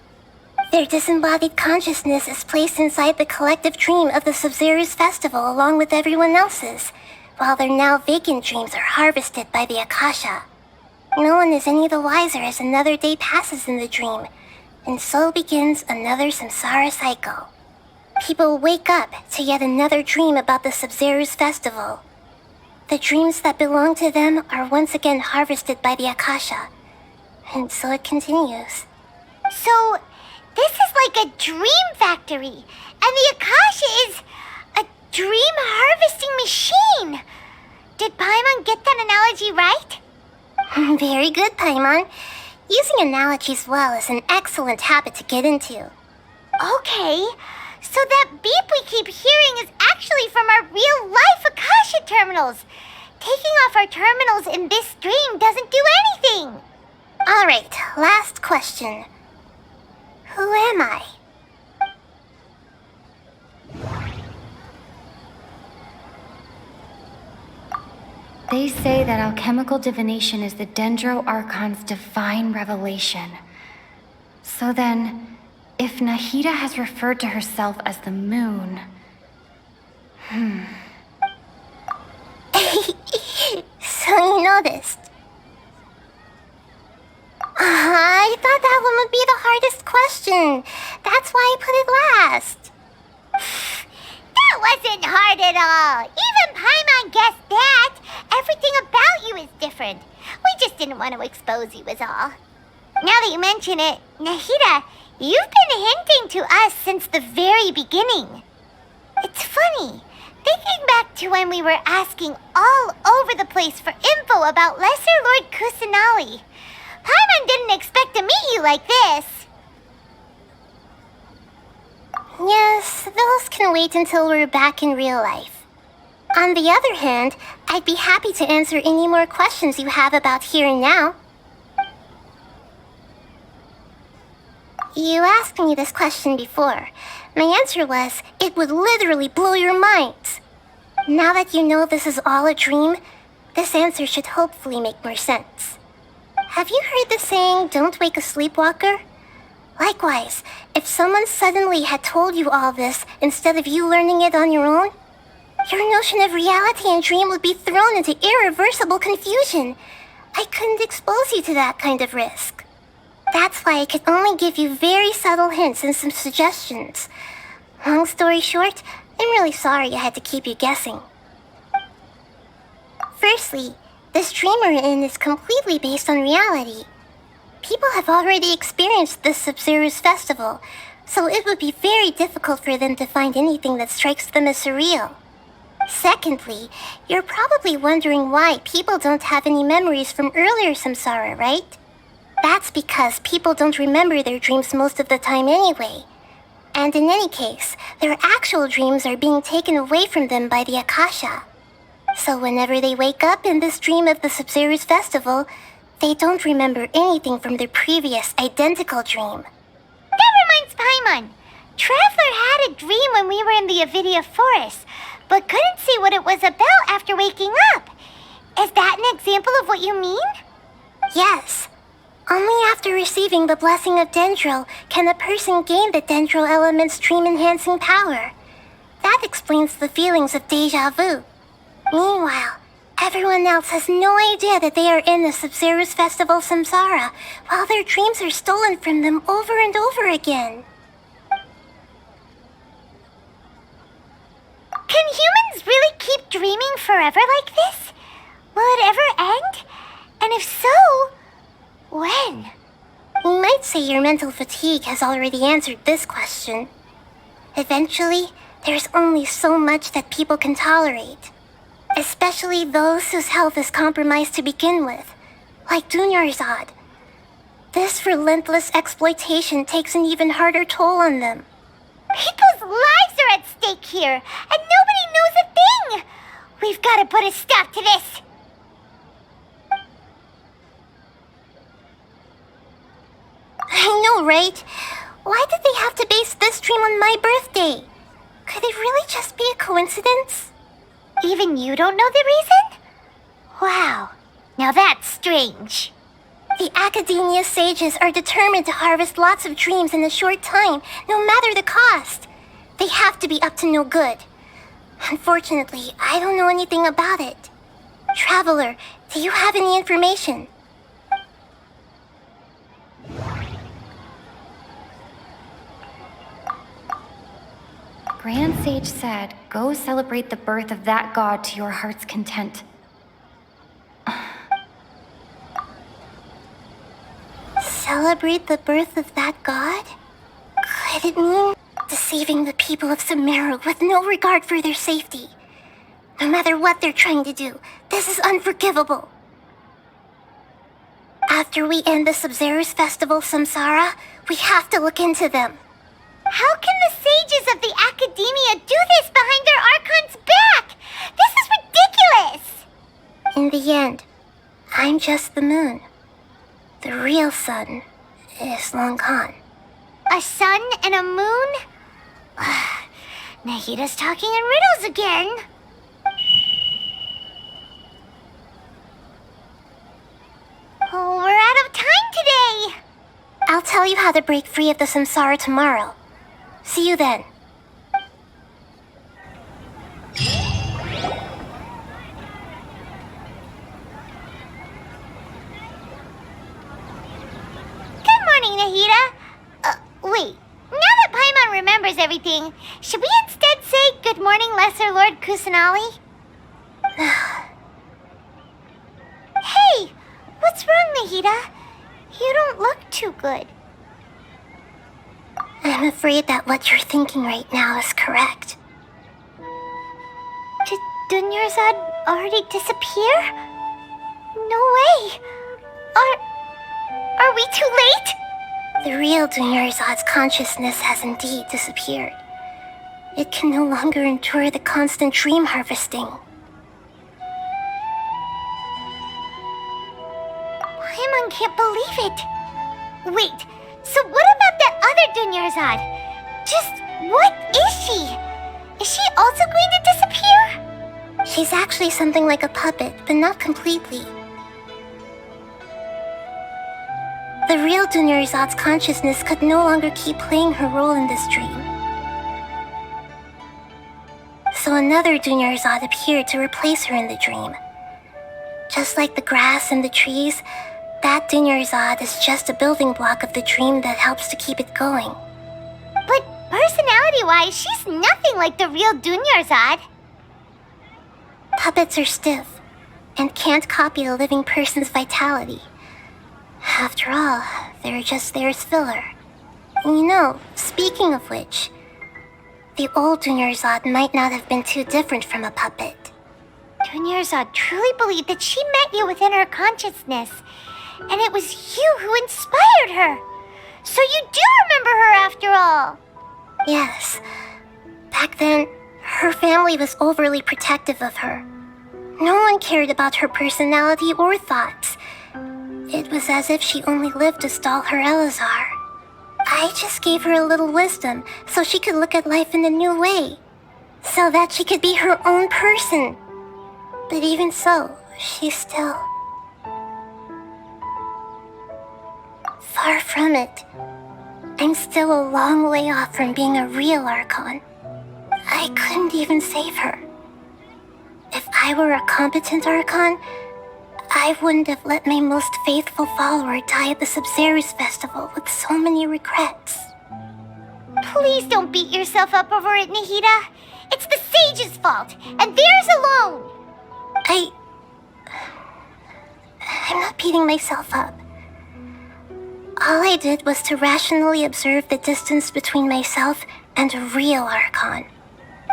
Speaker 16: Their disembodied consciousness is placed inside the collective dream of the Sub-Zero's festival along with everyone else's, while their now vacant dreams are harvested by the Akasha. No one is any the wiser as another day passes in the dream, and so begins another samsara cycle. People wake up to yet another dream about the Sub-Zero's festival. The dreams that belong to them are once again harvested by the Akasha, and so it continues.
Speaker 3: So, this is like a dream factory, and the Akasha is a dream harvesting machine. Did Paimon get that analogy right?
Speaker 16: Very good, Paimon. Using analogies well is an excellent habit to get into.
Speaker 3: Okay, so that beep we keep hearing is actually from our real-life Akasha terminals. Taking off our terminals in this dream doesn't do anything.
Speaker 16: Alright, last question. Who am I?
Speaker 17: They say that alchemical divination is the Dendro Archon's divine revelation. So then, if Nahida has referred to herself as the moon...
Speaker 16: So you noticed. I thought that one would be the hardest question. That's why I put it last.
Speaker 3: That wasn't hard at all. Even Paimon guessed that. Everything about you is different. We just didn't want to expose you is all. Now that you mention it, Nahida, you've been hinting to us since the very beginning. It's funny. Thinking back to when we were asking all over the place for info about Lesser Lord Kusanali, Paimon didn't expect to meet you like this.
Speaker 16: Yes, those can wait until we're back in real life. On the other hand, I'd be happy to answer any more questions you have about here and now. You asked me this question before. My answer was, it would literally blow your minds. Now that you know this is all a dream, this answer should hopefully make more sense. Have you heard the saying, don't wake a sleepwalker? Likewise, if someone suddenly had told you all this instead of you learning it on your own, your notion of reality and dream would be thrown into irreversible confusion. I couldn't expose you to that kind of risk. That's why I could only give you very subtle hints and some suggestions. Long story short, I'm really sorry I had to keep you guessing. Firstly, this dream we're in is completely based on reality. People have already experienced this Sub-Zero's festival, so it would be very difficult for them to find anything that strikes them as surreal. Secondly, you're probably wondering why people don't have any memories from earlier samsara, right? That's because people don't remember their dreams most of the time anyway. And in any case, their actual dreams are being taken away from them by the Akasha. So whenever they wake up in this dream of the Sub-Zero's festival, they don't remember anything from their previous identical dream.
Speaker 3: That reminds Paimon. Traveler had a dream when we were in the Avidia forest, but couldn't see what it was about after waking up. Is that an example of what you mean?
Speaker 16: Yes. Only after receiving the blessing of Dendro can a person gain the Dendro element's dream-enhancing power. That explains the feelings of deja vu. Meanwhile, everyone else has no idea that they are in the Sub-Zero's Festival Samsara, while their dreams are stolen from them over and over again.
Speaker 3: Can humans really keep dreaming forever like this? Will it ever end? And if so, when?
Speaker 16: You might say your mental fatigue has already answered this question. Eventually, there's only so much that people can tolerate. Especially those whose health is compromised to begin with, like Dunyarzad. This relentless exploitation takes an even harder toll on them.
Speaker 3: People's lives are at stake here, and nobody knows a thing! We've got to put a stop to this!
Speaker 16: I know, right? Why did they have to base this dream on my birthday? Could it really just be a coincidence?
Speaker 3: Even you don't know the reason? Wow, now that's strange.
Speaker 16: The Academia sages are determined to harvest lots of dreams in a short time, no matter the cost. They have to be up to no good. Unfortunately, I don't know anything about it. Traveler, do you have any information?
Speaker 17: Grand Sage said, go celebrate the birth of that god to your heart's content.
Speaker 16: Celebrate the birth of that god? Could it mean deceiving the people of Sumeru with no regard for their safety? No matter what they're trying to do, this is unforgivable. After we end the Sub-Zero's Festival Samsara, we have to look into them.
Speaker 3: How can the sages of the Academia do this behind their Archon's back? This is ridiculous!
Speaker 16: In the end, I'm just the moon. The real sun is long gone.
Speaker 3: A sun and a moon? Nahida's talking in riddles again. Oh, we're out of time today.
Speaker 16: I'll tell you how to break free of the samsara tomorrow. See you then.
Speaker 3: Good morning, Nahida. Wait. Now that Paimon remembers everything, should we instead say good morning, Lesser Lord Kusanali? Hey! What's wrong, Nahida? You don't look too good.
Speaker 16: I'm afraid that what you're thinking right now is correct.
Speaker 3: Did Dunyarzad already disappear? No way! Are we too late?
Speaker 16: The real Dunyarzad's consciousness has indeed disappeared. It can no longer endure the constant dream harvesting.
Speaker 3: Paimon can't believe it. Wait, so what about that other Dunyarzad? Just what is she? Is she also going to disappear?
Speaker 16: She's actually something like a puppet, but not completely. The real Dunyarzad's consciousness could no longer keep playing her role in this dream. So another Dunyarzad appeared to replace her in the dream. Just like the grass and the trees, that Dunyarzad is just a building block of the dream that helps to keep it going.
Speaker 3: But personality-wise, she's nothing like the real Dunyarzad.
Speaker 16: Puppets are stiff and can't copy a living person's vitality. After all, they're just there as filler. And you know, speaking of which, the old Dunyarzad might not have been too different from a puppet.
Speaker 3: Dunyarzad truly believed that she met you within her consciousness, and it was you who inspired her. So you do remember her after all.
Speaker 16: Yes. Back then, her family was overly protective of her. No one cared about her personality or thoughts. It was as if she only lived to stall her Elazar. I just gave her a little wisdom so she could look at life in a new way. so that she could be her own person. But even so, she's still far from it. I'm still a long way off from being a real Archon. I couldn't even save her. If I were a competent Archon, I wouldn't have let my most faithful follower die at the Sub-Zero's festival with so many regrets.
Speaker 3: Please don't beat yourself up over it, Nahida. It's the sage's fault, and theirs alone.
Speaker 16: I'm not beating myself up. All I did was to rationally observe the distance between myself and a real Archon.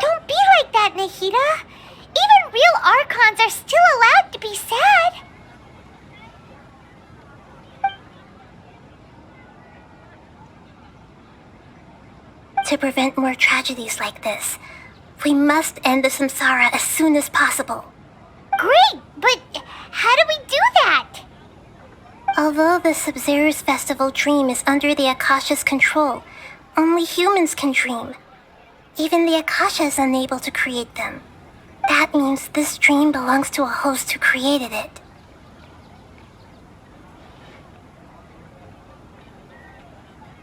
Speaker 3: Don't be like that, Nahida. Even real Archons are still allowed to be sad.
Speaker 16: To prevent more tragedies like this, we must end the samsara as soon as possible.
Speaker 3: Great, but how do we do that?
Speaker 16: Although the Sub-Zero's festival dream is under the Akasha's control, only humans can dream. Even the Akasha is unable to create them. That means this dream belongs to a host who created it.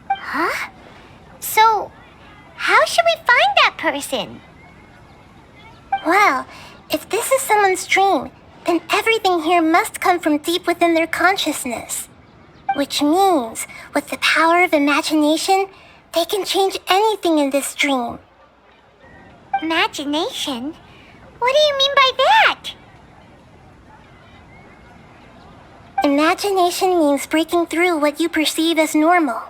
Speaker 3: Huh? So, how should we find that person?
Speaker 16: Well, if this is someone's dream, then everything here must come from deep within their consciousness. Which means, with the power of imagination, they can change anything in this dream.
Speaker 3: Imagination? What do you mean by that?
Speaker 16: Imagination means breaking through what you perceive as normal.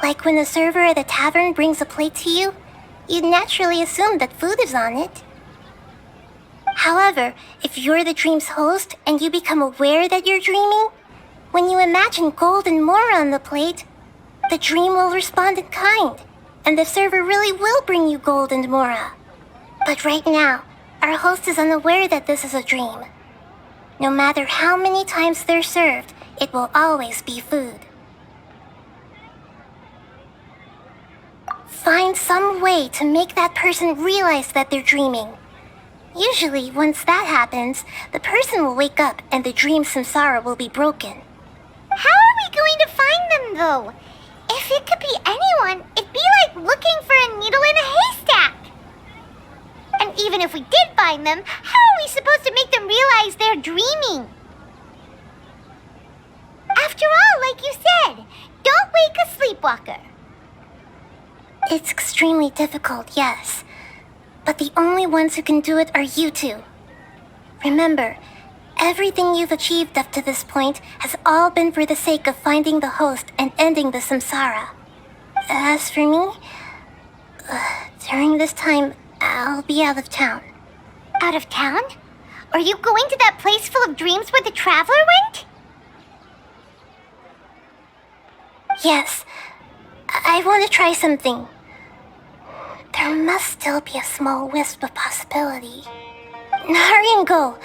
Speaker 16: Like when the server at the tavern brings a plate to you, you'd naturally assume that food is on it. However, if you're the dream's host and you become aware that you're dreaming, when you imagine gold and more on the plate, the dream will respond in kind, and the server really will bring you gold and mora. But right now, our host is unaware that this is a dream. No matter how many times they're served, it will always be food. Find some way to make that person realize that they're dreaming. Usually, once that happens, the person will wake up and the dream samsara will be broken.
Speaker 3: How are we going to find them, though? If it could be anyone, it'd be like looking for a needle in a haystack. And even if we did find them, how are we supposed to make them realize they're dreaming? After all, like you said, don't wake a sleepwalker.
Speaker 16: It's extremely difficult, yes. But the only ones who can do it are you two. Remember, everything you've achieved up to this point has all been for the sake of finding the host and ending the samsara. As for me, during this time, I'll be out of town.
Speaker 3: Out of town? Are you going to that place full of dreams where the traveler went?
Speaker 16: Yes, I want to try something. There must still be a small wisp of possibility. Hurry and go.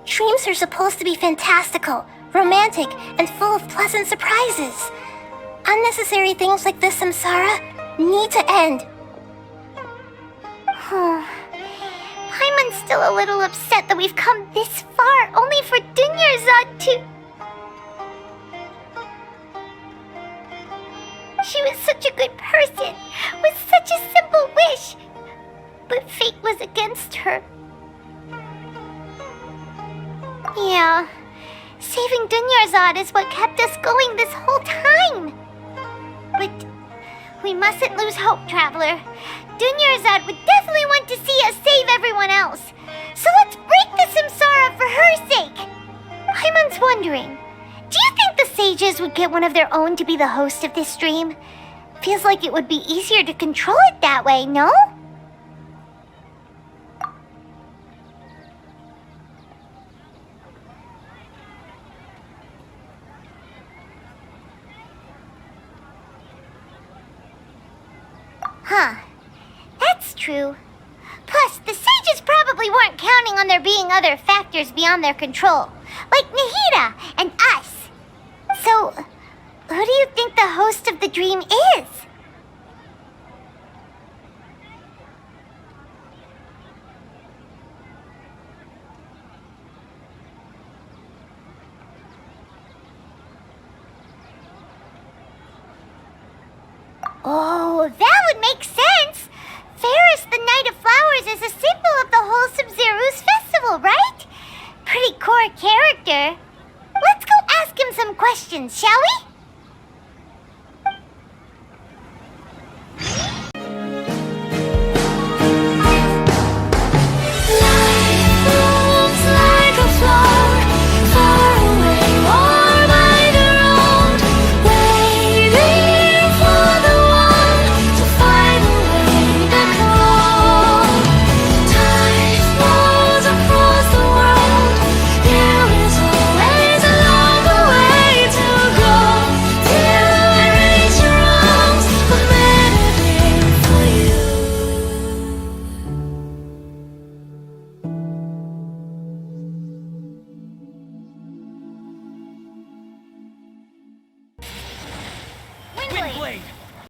Speaker 16: Dreams are supposed to be fantastical, romantic, and full of pleasant surprises. Unnecessary things like this samsara need to end.
Speaker 3: Paimon's still a little upset that we've come this far only for Dunyarzad to... She was such a good person, with such a simple wish. But fate was against her. Yeah, saving Dunyarzad is what kept us going this whole time. But we mustn't lose hope, Traveler. Dunyarzad would definitely want to see us save everyone else. So let's break the samsara for her sake. Paimon's wondering, do you think the sages would get one of their own to be the host of this dream? Feels like it would be easier to control it that way, no? Huh. That's true. Plus, the sages probably weren't counting on there being other factors beyond their control, like Nahida and us. So, who do you think the host of the dream is? Oh, that would make sense. Ferris, the Knight of Flowers, is a symbol of the whole Sub-Zero's festival, right? Pretty core character. Let's go ask him some questions, shall we?